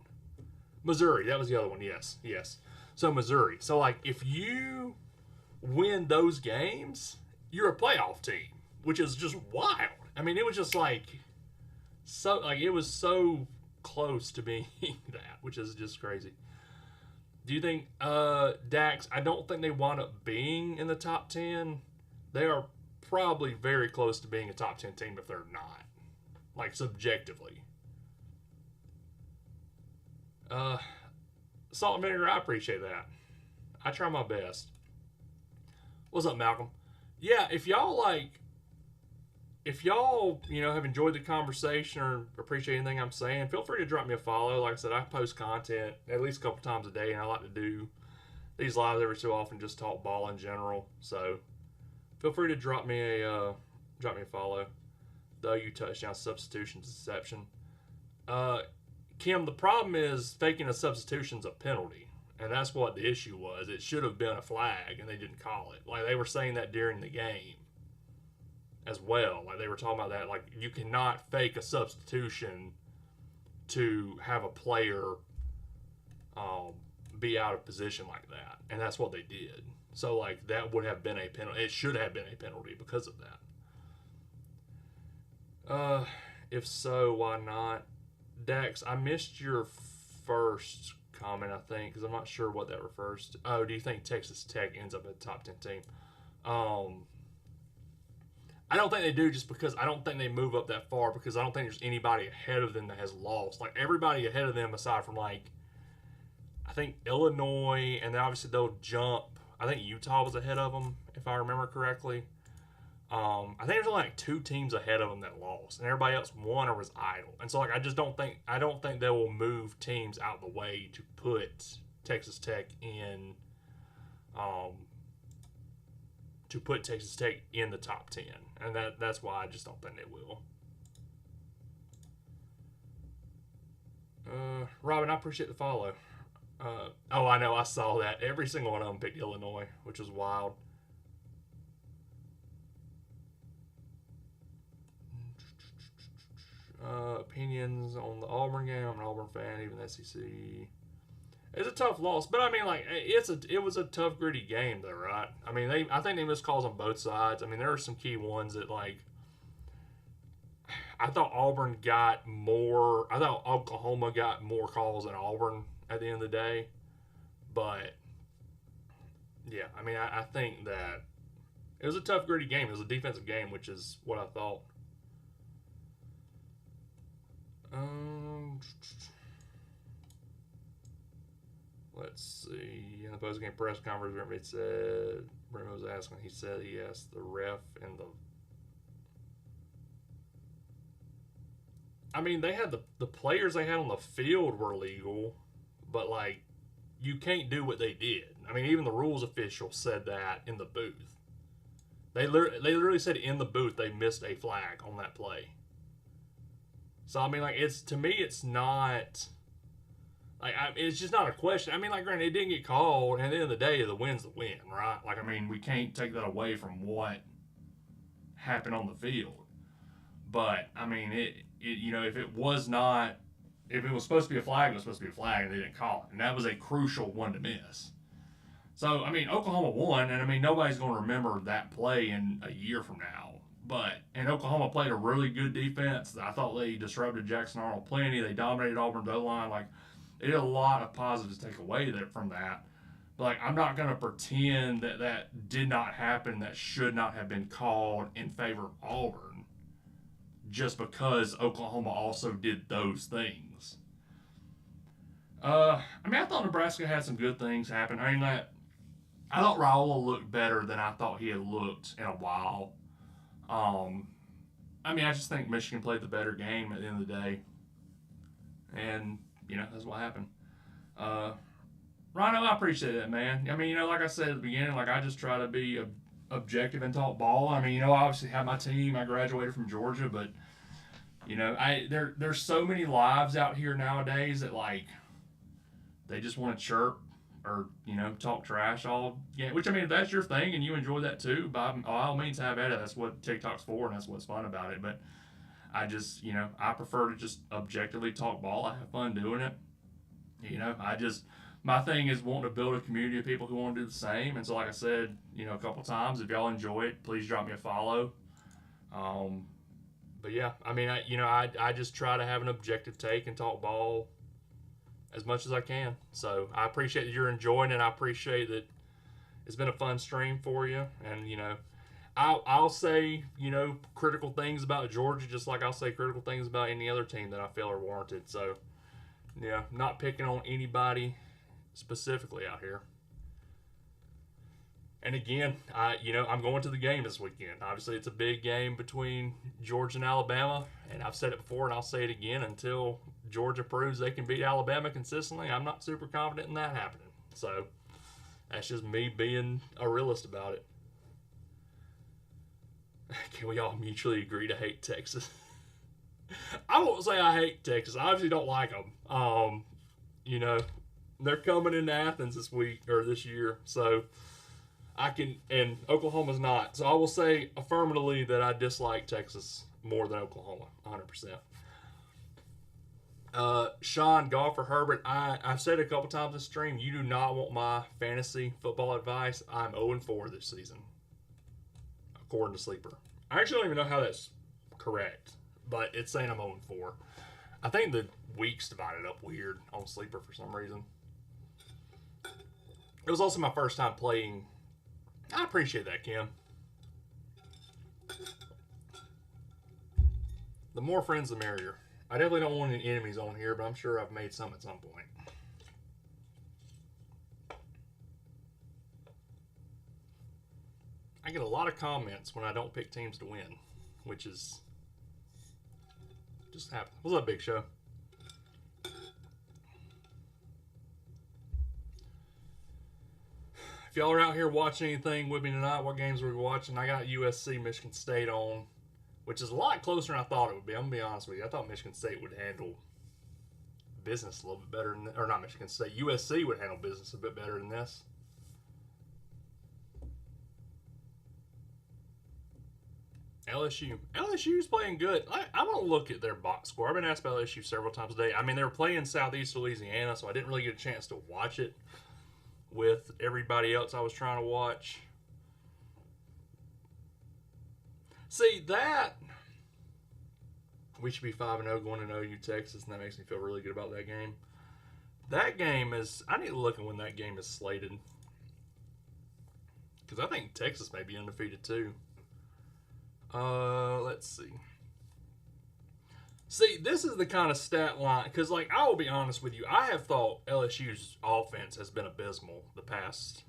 Missouri, that was the other one. Yes. So Missouri. So like, if you win those games, you're a playoff team, which is just wild. I mean, it was just like it was so close to being that, which is just crazy. Do you think Dax? I don't think they wound up being in the top 10. They are probably very close to being a top 10 team if they're not, like subjectively. Salt and vinegar, I appreciate that. I try my best. What's up, Malcolm? Yeah, if y'all have enjoyed the conversation or appreciate anything I'm saying, feel free to drop me a follow. Like I said, I post content at least a couple times a day, and I like to do these lives every so often, just talk ball in general. So feel free to drop me a follow. The OU touchdown substitution deception. Kim, the problem is faking a substitution's a penalty. And that's what the issue was. It should have been a flag, and they didn't call it. Like, they were saying that during the game as well. Like, they were talking about that. Like, you cannot fake a substitution to have a player be out of position like that. And that's what they did. So, like, that would have been a penalty. It should have been a penalty because of that. If so, why not? Dax, I missed your first comment, I think, because I'm not sure what that refers to. Oh, do you think Texas Tech ends up at the top 10 team? I don't think they do, just because I don't think they move up that far, because I don't think there's anybody ahead of them that has lost. Like, everybody ahead of them, aside from, like, I think Illinois, and then obviously they'll jump. I think Utah was ahead of them, if I remember correctly. I think there's only like 2 teams ahead of them that lost, and everybody else won or was idle. And so, like, I don't think they will move teams out the way to put Texas Tech in, the top 10, and that's why I just don't think they will. Robin, I appreciate the follow. I know, I saw that. Every single one of them picked Illinois, which was wild. Opinions on the Auburn game. I'm an Auburn fan, even the SEC. It's a tough loss, but I mean, like, it was a tough, gritty game, though, right? I mean, I think they missed calls on both sides. I mean, there were some key ones that, like, I thought Auburn got more. I thought Oklahoma got more calls than Auburn at the end of the day, but yeah, I mean, I think that it was a tough, gritty game. It was a defensive game, which is what I thought. Let's see. In the post-game press conference, Brent was asking. He said he asked the ref and the. I mean, they had the players they had on the field were legal, but like you can't do what they did. I mean, even the rules official said that in the booth. They literally said in the booth they missed a flag on that play. So I mean, like it's to me, it's not like it's just not a question. I mean, like granted, it didn't get called, and at the end of the day, the win's the win, right? Like I mean, we can't take that away from what happened on the field. But I mean, it you know, if it was not, if it was supposed to be a flag, it was supposed to be a flag, and they didn't call it, and that was a crucial one to miss. So I mean, Oklahoma won, and I mean, nobody's going to remember that play in a year from now. And Oklahoma played a really good defense. I thought they disrupted Jackson Arnold plenty. They dominated Auburn's O line. Like, they did a lot of positives to take away from that. But like, I'm not going to pretend that that did not happen. That should not have been called in favor of Auburn, just because Oklahoma also did those things. I mean, I thought Nebraska had some good things happen. I mean, I thought Raiola looked better than I thought he had looked in a while. I mean, I just think Michigan played the better game at the end of the day. And, you know, that's what happened. Rhino, I appreciate that, man. I mean, you know, like I said at the beginning, like I just try to be objective and talk ball. I mean, you know, I obviously have my team. I graduated from Georgia, but, you know, there's so many lives out here nowadays that, like, they just want to chirp or, you know, talk trash all game. Which, I mean, if that's your thing and you enjoy that too, by all means have at it. That's what TikTok's for, and that's what's fun about it. But I just, you know, I prefer to just objectively talk ball. I have fun doing it. You know, my thing is wanting to build a community of people who want to do the same. And so, like I said, you know, a couple times, if y'all enjoy it, please drop me a follow. But yeah, I mean, I just try to have an objective take and talk ball as much as I can. So I appreciate that you're enjoying it. I appreciate that it's been a fun stream for you. And, you know, I'll say, you know, critical things about Georgia just like I'll say critical things about any other team that I feel are warranted. So, yeah, not picking on anybody specifically out here. And again, I'm going to the game this weekend. Obviously, it's a big game between Georgia and Alabama. And I've said it before and I'll say it again, until Georgia proves they can beat Alabama consistently, I'm not super confident in that happening. So that's just me being a realist about it. Can we all mutually agree to hate Texas? I won't say I hate Texas. I obviously don't like them. You know, they're coming into Athens this year. So and Oklahoma's not. So I will say affirmatively that I dislike Texas more than Oklahoma, 100%. Sean, Golfer Herbert, I've said a couple times in the stream, you do not want my fantasy football advice. I'm 0-4 this season, according to Sleeper. I actually don't even know how that's correct, but it's saying I'm 0-4. I think the weeks divided up weird on Sleeper for some reason. It was also my first time playing. I appreciate that, Kim. The more friends, the merrier. I definitely don't want any enemies on here, but I'm sure I've made some at some point. I get a lot of comments when I don't pick teams to win, which is just happened. What's up, Big Show? If y'all are out here watching anything with me tonight, what games are we watching? I got USC, Michigan State on, which is a lot closer than I thought it would be. I'm going to be honest with you. I thought Michigan State would handle business a little bit better than, or not Michigan State, USC would handle business a bit better than this. LSU's playing good. I'm going to look at their box score. I've been asked about LSU several times a day. I mean, they were playing Southeast Louisiana, so I didn't really get a chance to watch it with everybody else I was trying to watch. See, that we should be 5-0 going to OU Texas, and that makes me feel really good about that game. That game is, I need to look at when that game is slated, because I think Texas may be undefeated too. Let's see. See, this is the kind of stat line, because, like, I will be honest with you, I have thought LSU's offense has been abysmal the past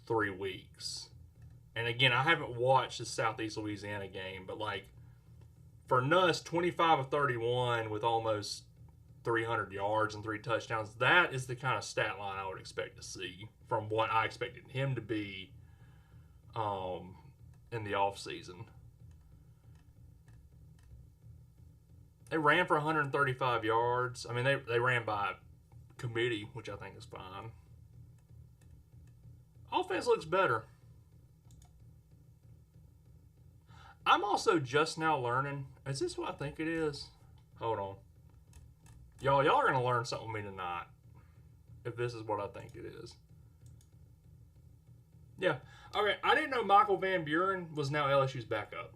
3 weeks. And again, I haven't watched the Southeast Louisiana game, but, like, for Nuss, 25 of 31 with almost 300 yards and 3 touchdowns. That is the kind of stat line I would expect to see from what I expected him to be in the offseason. They ran for 135 yards. I mean, they ran by committee, which I think is fine. Offense looks better. I'm also just now learning. Is this what I think it is? Hold on. Y'all are going to learn something with me tonight. If this is what I think it is. Yeah. Okay, I didn't know Michael Van Buren was now LSU's backup.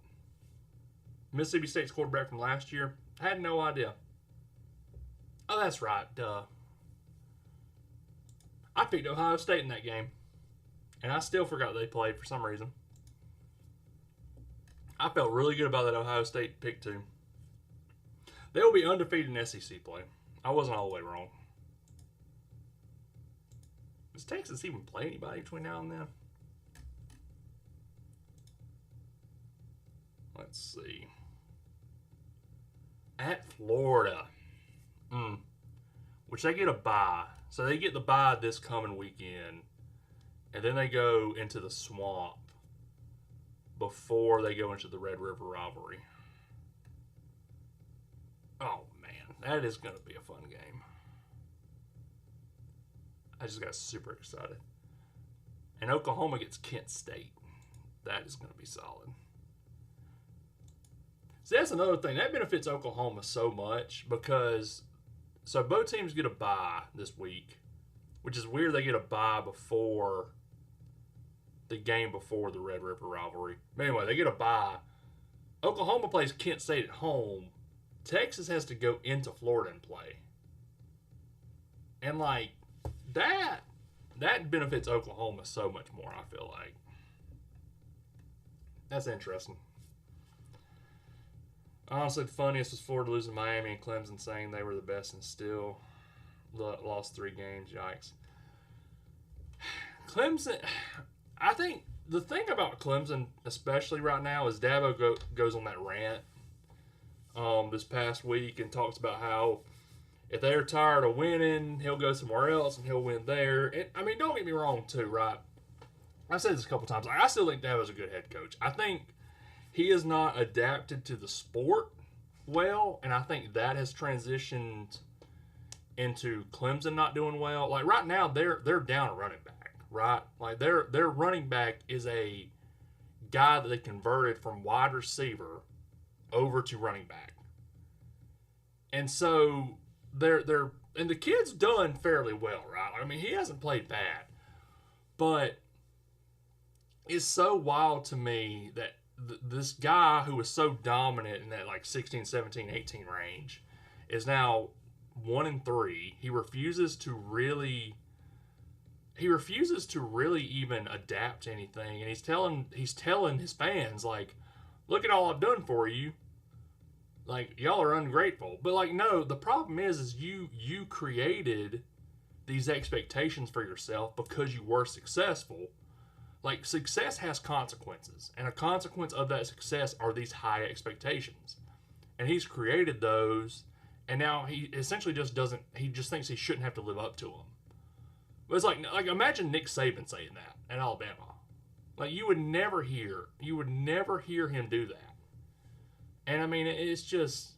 Mississippi State's quarterback from last year. I had no idea. Oh, that's right. Duh. I picked Ohio State in that game. And I still forgot they played for some reason. I felt really good about that Ohio State pick, too. They will be undefeated in SEC play. I wasn't all the way wrong. Does Texas even play anybody between now and then? Let's see. At Florida. Which they get a bye. So they get the bye this coming weekend. And then they go into the swamp before they go into the Red River rivalry. Oh, man. That is going to be a fun game. I just got super excited. And Oklahoma gets Kent State. That is going to be solid. See, that's another thing. That benefits Oklahoma so much because... So both teams get a bye this week, which is weird they get a bye before the game before the Red River rivalry. But anyway, they get a bye. Oklahoma plays Kent State at home. Texas has to go into Florida and play. And, like, that benefits Oklahoma so much more, I feel like. That's interesting. Honestly, the funniest was Florida losing Miami and Clemson saying they were the best and still lost 3 games. Yikes. Clemson, I think the thing about Clemson, especially right now, is Dabo goes on that rant this past week and talks about how if they're tired of winning, he'll go somewhere else and he'll win there. And, I mean, don't get me wrong, too, right? I've said this a couple times. I still think Dabo's a good head coach. I think he has not adapted to the sport well, and I think that has transitioned into Clemson not doing well. Like, right now, they're down a running back, right? Like, their running back is a guy that they converted from wide receiver over to running back. And so and the kid's done fairly well, right? I mean, he hasn't played bad. But it's so wild to me that this guy who was so dominant in that like 16, 17, 18 range is now 1-3. He refuses to really even adapt to anything, and he's telling his fans, like, look at all I've done for you. Like, y'all are ungrateful. But, like, no, the problem is you created these expectations for yourself because you were successful. Like, success has consequences, and a consequence of that success are these high expectations. And he's created those, and now he essentially just thinks he shouldn't have to live up to them. But it's like imagine Nick Saban saying that at Alabama. Like, you would never hear him do that. And I mean, it's just,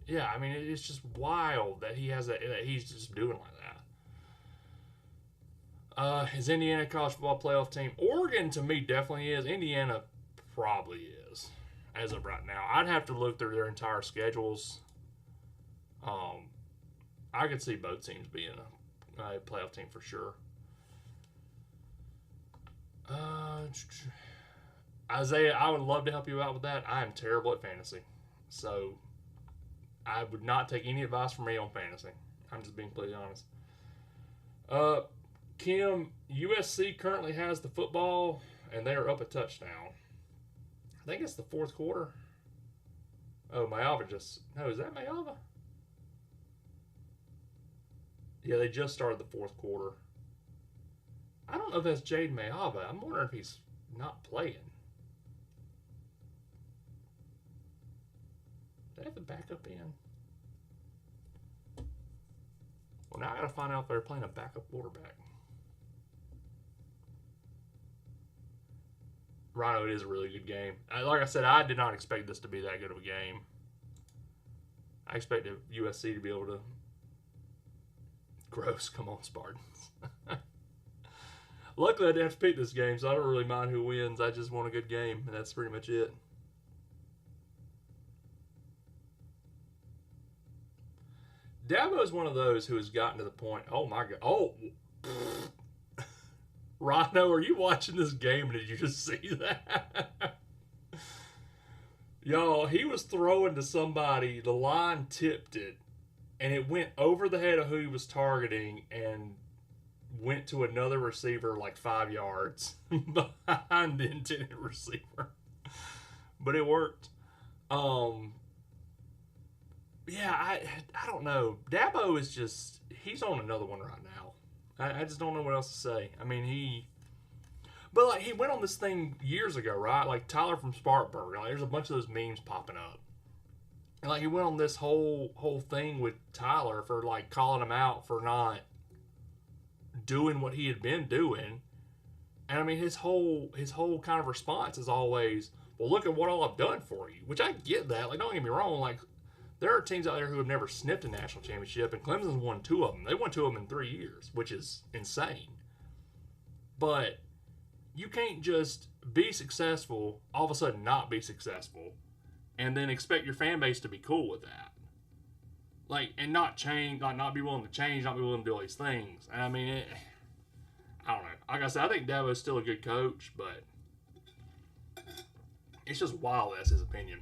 yeah, I mean, it's just wild that that he's just doing like that. Is Indiana a college football playoff team? Oregon, to me, definitely is. Indiana probably is, as of right now. I'd have to look through their entire schedules. I could see both teams being a playoff team for sure. Isaiah, I would love to help you out with that. I am terrible at fantasy. So, I would not take any advice from me on fantasy. I'm just being completely honest. Kim, USC currently has the football, and they are up a touchdown. I think it's the 4th quarter. Oh, Mayava is that Mayava? Yeah, they just started the 4th quarter. I don't know if that's Jade Mayava. I'm wondering if he's not playing. have the backup in? Well, now I got to find out if they're playing a backup quarterback. Rhino, it is a really good game. Like I said, I did not expect this to be that good of a game. I expected USC to be able to. Gross, come on, Spartans. Luckily, I didn't have to pick this game, so I don't really mind who wins. I just want a good game, and that's pretty much it. Dabo is one of those who has gotten to the point. Oh my god! Oh, Rhino, are you watching this game? And did you just see that? Y'all, he was throwing to somebody. The line tipped it, and it went over the head of who he was targeting, and went to another receiver like 5 yards behind the intended receiver. But it worked. Yeah, I don't know. Dabo is just, he's on another one right now. I just don't know what else to say. I mean, but like he went on this thing years ago, right? Like Tyler from Spartanburg. Like, there's a bunch of those memes popping up. And like he went on this whole thing with Tyler for like calling him out for not doing what he had been doing. And I mean his whole kind of response is always, well, look at what all I've done for you. Which I get that. Like, don't get me wrong, like there are teams out there who have never sniffed a national championship, and Clemson's won 2 of them. They won 2 of them in 3 years, which is insane. But you can't just be successful, all of a sudden not be successful, and then expect your fan base to be cool with that. Like, and not change, like not be willing to change, not be willing to do all these things. And I mean, I don't know. Like I said, I think Dabo is still a good coach, but it's just wild. That's his opinion.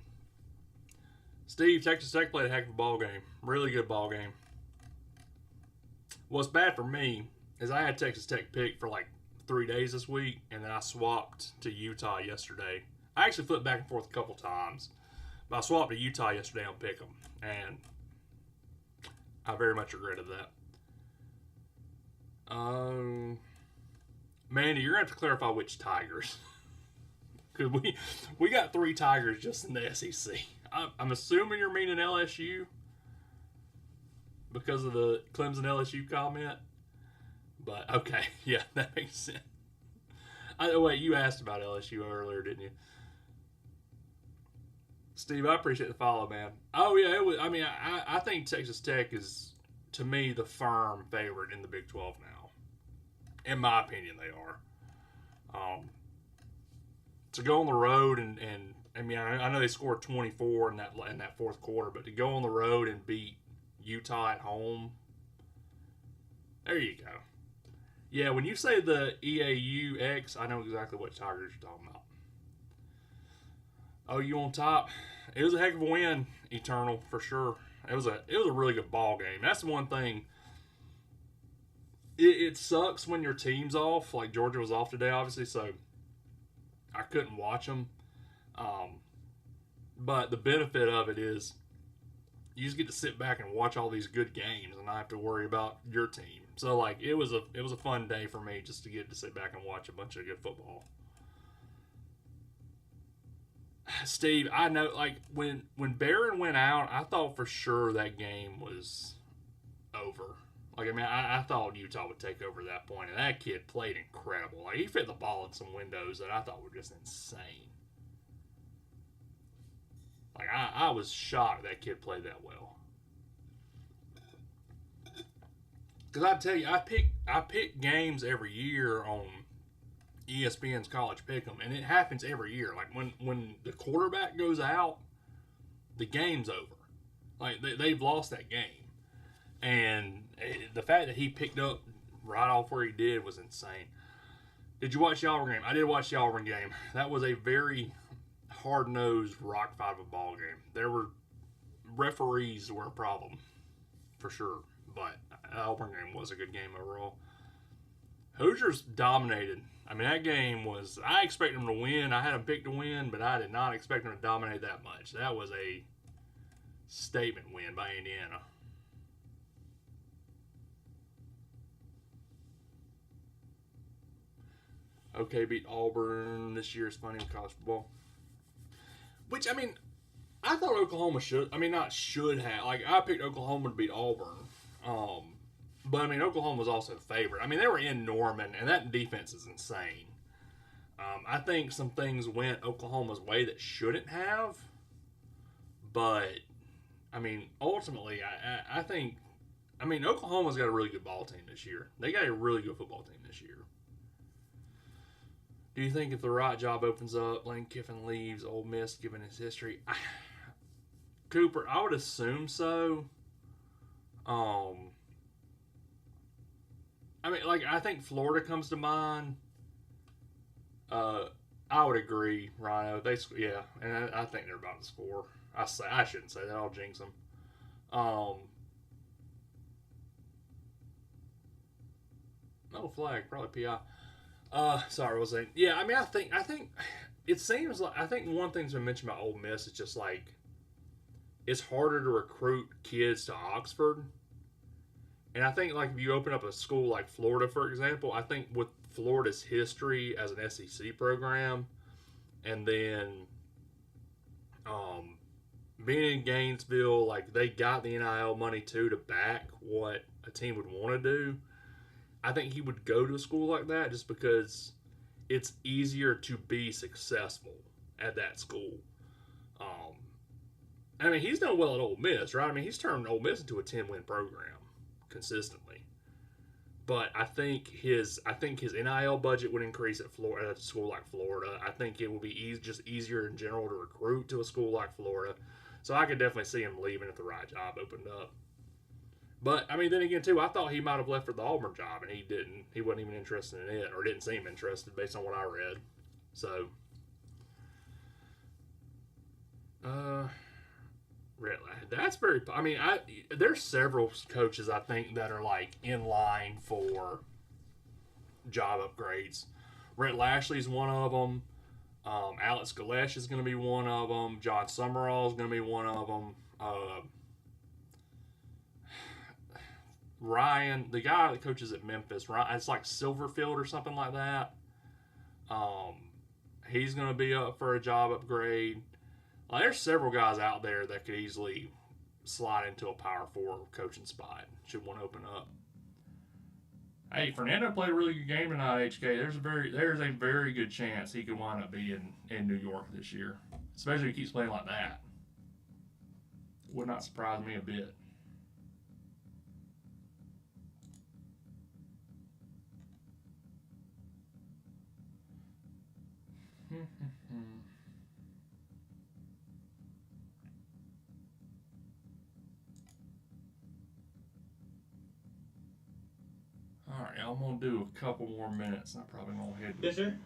Steve, Texas Tech played a heck of a ball game. Really good ball game. What's bad for me is I had Texas Tech picked for like 3 days this week, and then I swapped to Utah yesterday. I actually flipped back and forth a couple times, but I swapped to Utah yesterday on Pick'em, and I very much regretted that. Mandy, you're going to have to clarify which Tigers. Because we got 3 Tigers just in the SEC. I'm assuming you're meaning LSU because of the Clemson LSU comment. But, okay. Yeah, that makes sense. Wait, you asked about LSU earlier, didn't you? Steve, I appreciate the follow, man. Oh, yeah. It was. I mean, I think Texas Tech is, to me, the firm favorite in the Big 12 now. In my opinion, they are. To go on the road and I mean, I know they scored 24 in that fourth quarter, but to go on the road and beat Utah at home, there you go. Yeah, when you say the EAUX, I know exactly what Tigers you're talking about. Oh, you on top? It was a heck of a win, Eternal, for sure. It was a really good ball game. That's the one thing. It sucks when your team's off. Like Georgia was off today, obviously, so I couldn't watch them. But the benefit of it is you just get to sit back and watch all these good games and not have to worry about your team. So like it was a fun day for me just to get to sit back and watch a bunch of good football. Steve, I know like when Barron went out, I thought for sure that game was over. Like I mean, I thought Utah would take over at that point, and that kid played incredible. Like he fit the ball in some windows that I thought were just insane. Like I was shocked that kid played that well. Because I tell you, I pick games every year on ESPN's College Pick'em, and it happens every year. Like when the quarterback goes out, the game's over. Like they've lost that game, and the fact that he picked up right off where he did was insane. Did you watch the Auburn game? I did watch the Auburn game. That was a very hard-nosed, rock-fight of a ball game. There were referees were a problem, for sure. But the Auburn game was a good game overall. Hoosiers dominated. I mean, that game was... I expected them to win. I had them picked to win, but I did not expect them to dominate that much. That was a statement win by Indiana. Okay, beat Auburn this year is funny in college football. Which, I mean, I thought Oklahoma should. I mean, not should have. Like I picked Oklahoma to beat Auburn. But I mean, Oklahoma was also favored. I mean, they were in Norman, and that defense is insane. I think some things went Oklahoma's way that shouldn't have, but I mean, ultimately, I think, I mean, Oklahoma's got a really good ball team this year. They got a really good football team this year. Do you think if the right job opens up, Lane Kiffin leaves Ole Miss, given his history? Cooper, I would assume so. I mean, like, I think Florida comes to mind. I would agree, Rhino. Yeah, and I think they're about to score. I shouldn't say that. I'll jinx them. No flag, probably PI. Sorry, what was I saying? Yeah, I mean, I think it seems like, I think one thing's been mentioned about Ole Miss is just like it's harder to recruit kids to Oxford. And I think, like, if you open up a school like Florida, for example, I think with Florida's history as an SEC program, and then being in Gainesville, like, they got the NIL money too to back what a team would want to do. I think he would go to a school like that just because it's easier to be successful at that school. I mean, he's done well at Ole Miss, right? I mean, he's turned Ole Miss into a 10-win program consistently. But I think his NIL budget would increase at Florida, at a school like Florida. I think it would be just easier in general to recruit to a school like Florida. So I could definitely see him leaving if the right job opened up. But I mean, then again, too, I thought he might have left for the Auburn job, and he didn't. He wasn't even interested in it, or didn't seem interested based on what I read. So, that's very. I mean, there's several coaches I think that are like in line for job upgrades. Rhett Lashley's one of them. Alex Galesh is going to be one of them. John Summerall is going to be one of them. Ryan, the guy that coaches at Memphis, Ryan, it's like Silverfield or something like that. He's going to be up for a job upgrade. Well, there's several guys out there that could easily slide into a Power 4 coaching spot should one open up. Hey, Fernando played a really good game tonight, HK. There's a very good chance he could wind up being in New York this year, especially if he keeps playing like that. Would not surprise me a bit. Alright, I'm going to do a couple more minutes. I'm probably going to head. Yes, sir.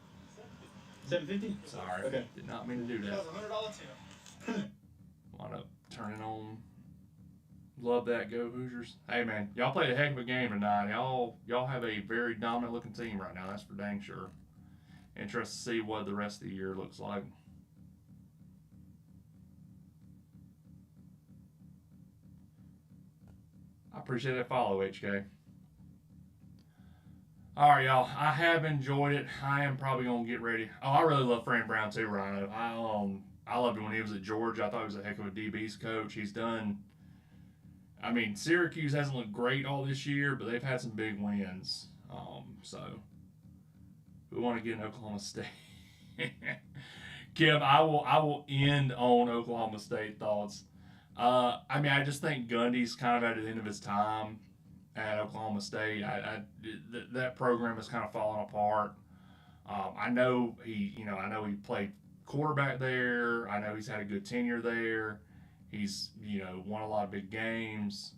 $7.50? Sorry. Okay. Did not mean to do that. That was $100 too. Wind up turning on. Love that. Go Hoosiers. Hey, man. Y'all played a heck of a game tonight. Y'all have a very dominant looking team right now. That's for dang sure. Interested to see what the rest of the year looks like. I appreciate that follow, HK. All right, y'all. I have enjoyed it. I am probably gonna get ready. Oh, I really love Fran Brown too, Rhino. I loved it when he was at Georgia. I thought he was a heck of a DB's coach. He's done. I mean, Syracuse hasn't looked great all this year, but they've had some big wins. So we want to get in Oklahoma State. Kim, I will end on Oklahoma State thoughts. I mean, I just think Gundy's kind of at the end of his time at Oklahoma State. That program has kind of fallen apart. I know he played quarterback there. I know he's had a good tenure there. He's won a lot of big games.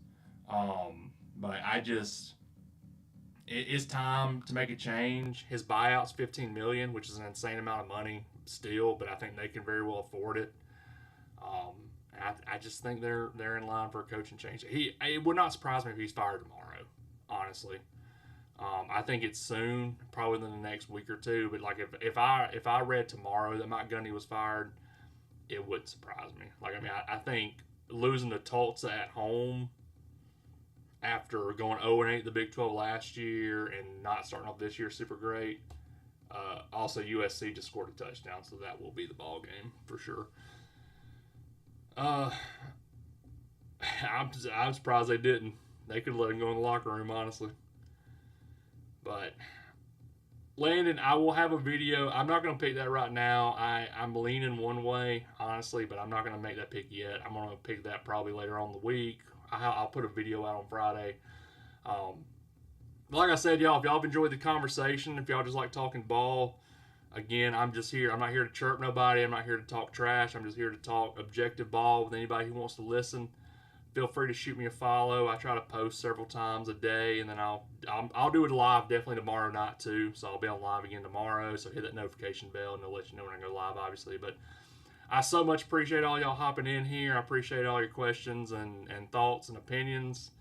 But it's time to make a change. His buyout's $15 million, which is an insane amount of money still, but I think they can very well afford it. I just think they're in line for a coaching change. It would not surprise me if he's fired tomorrow, honestly. I think it's soon, probably within the next week or two. But like if I read tomorrow that Mike Gundy was fired, it wouldn't surprise me. Like, I mean, I think losing to Tulsa at home after going 0-8 the Big 12 last year and not starting off this year super great. Also, USC just scored a touchdown, so that will be the ball game for sure. Uh, I'm surprised they didn't. They could let him go in the locker room, honestly. But Landon, I will have a video. I'm not going to pick that right now. I'm leaning one way, honestly, but I'm not going to make that pick yet. I'm going to pick that probably later on in the week. I'll put a video out on Friday. Like I said, y'all, if y'all have enjoyed the conversation, if y'all just like talking ball, again, I'm just here. I'm not here to chirp nobody. I'm not here to talk trash. I'm just here to talk objective ball with anybody who wants to listen. Feel free to shoot me a follow. I try to post several times a day, and then I'll do it live definitely tomorrow night too. So I'll be on live again tomorrow. So hit that notification bell, and it'll let you know when I go live, obviously. But I so much appreciate all y'all hopping in here. I appreciate all your questions and thoughts and opinions.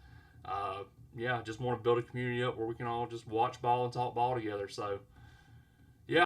Yeah, just want to build a community up where we can all just watch ball and talk ball together. So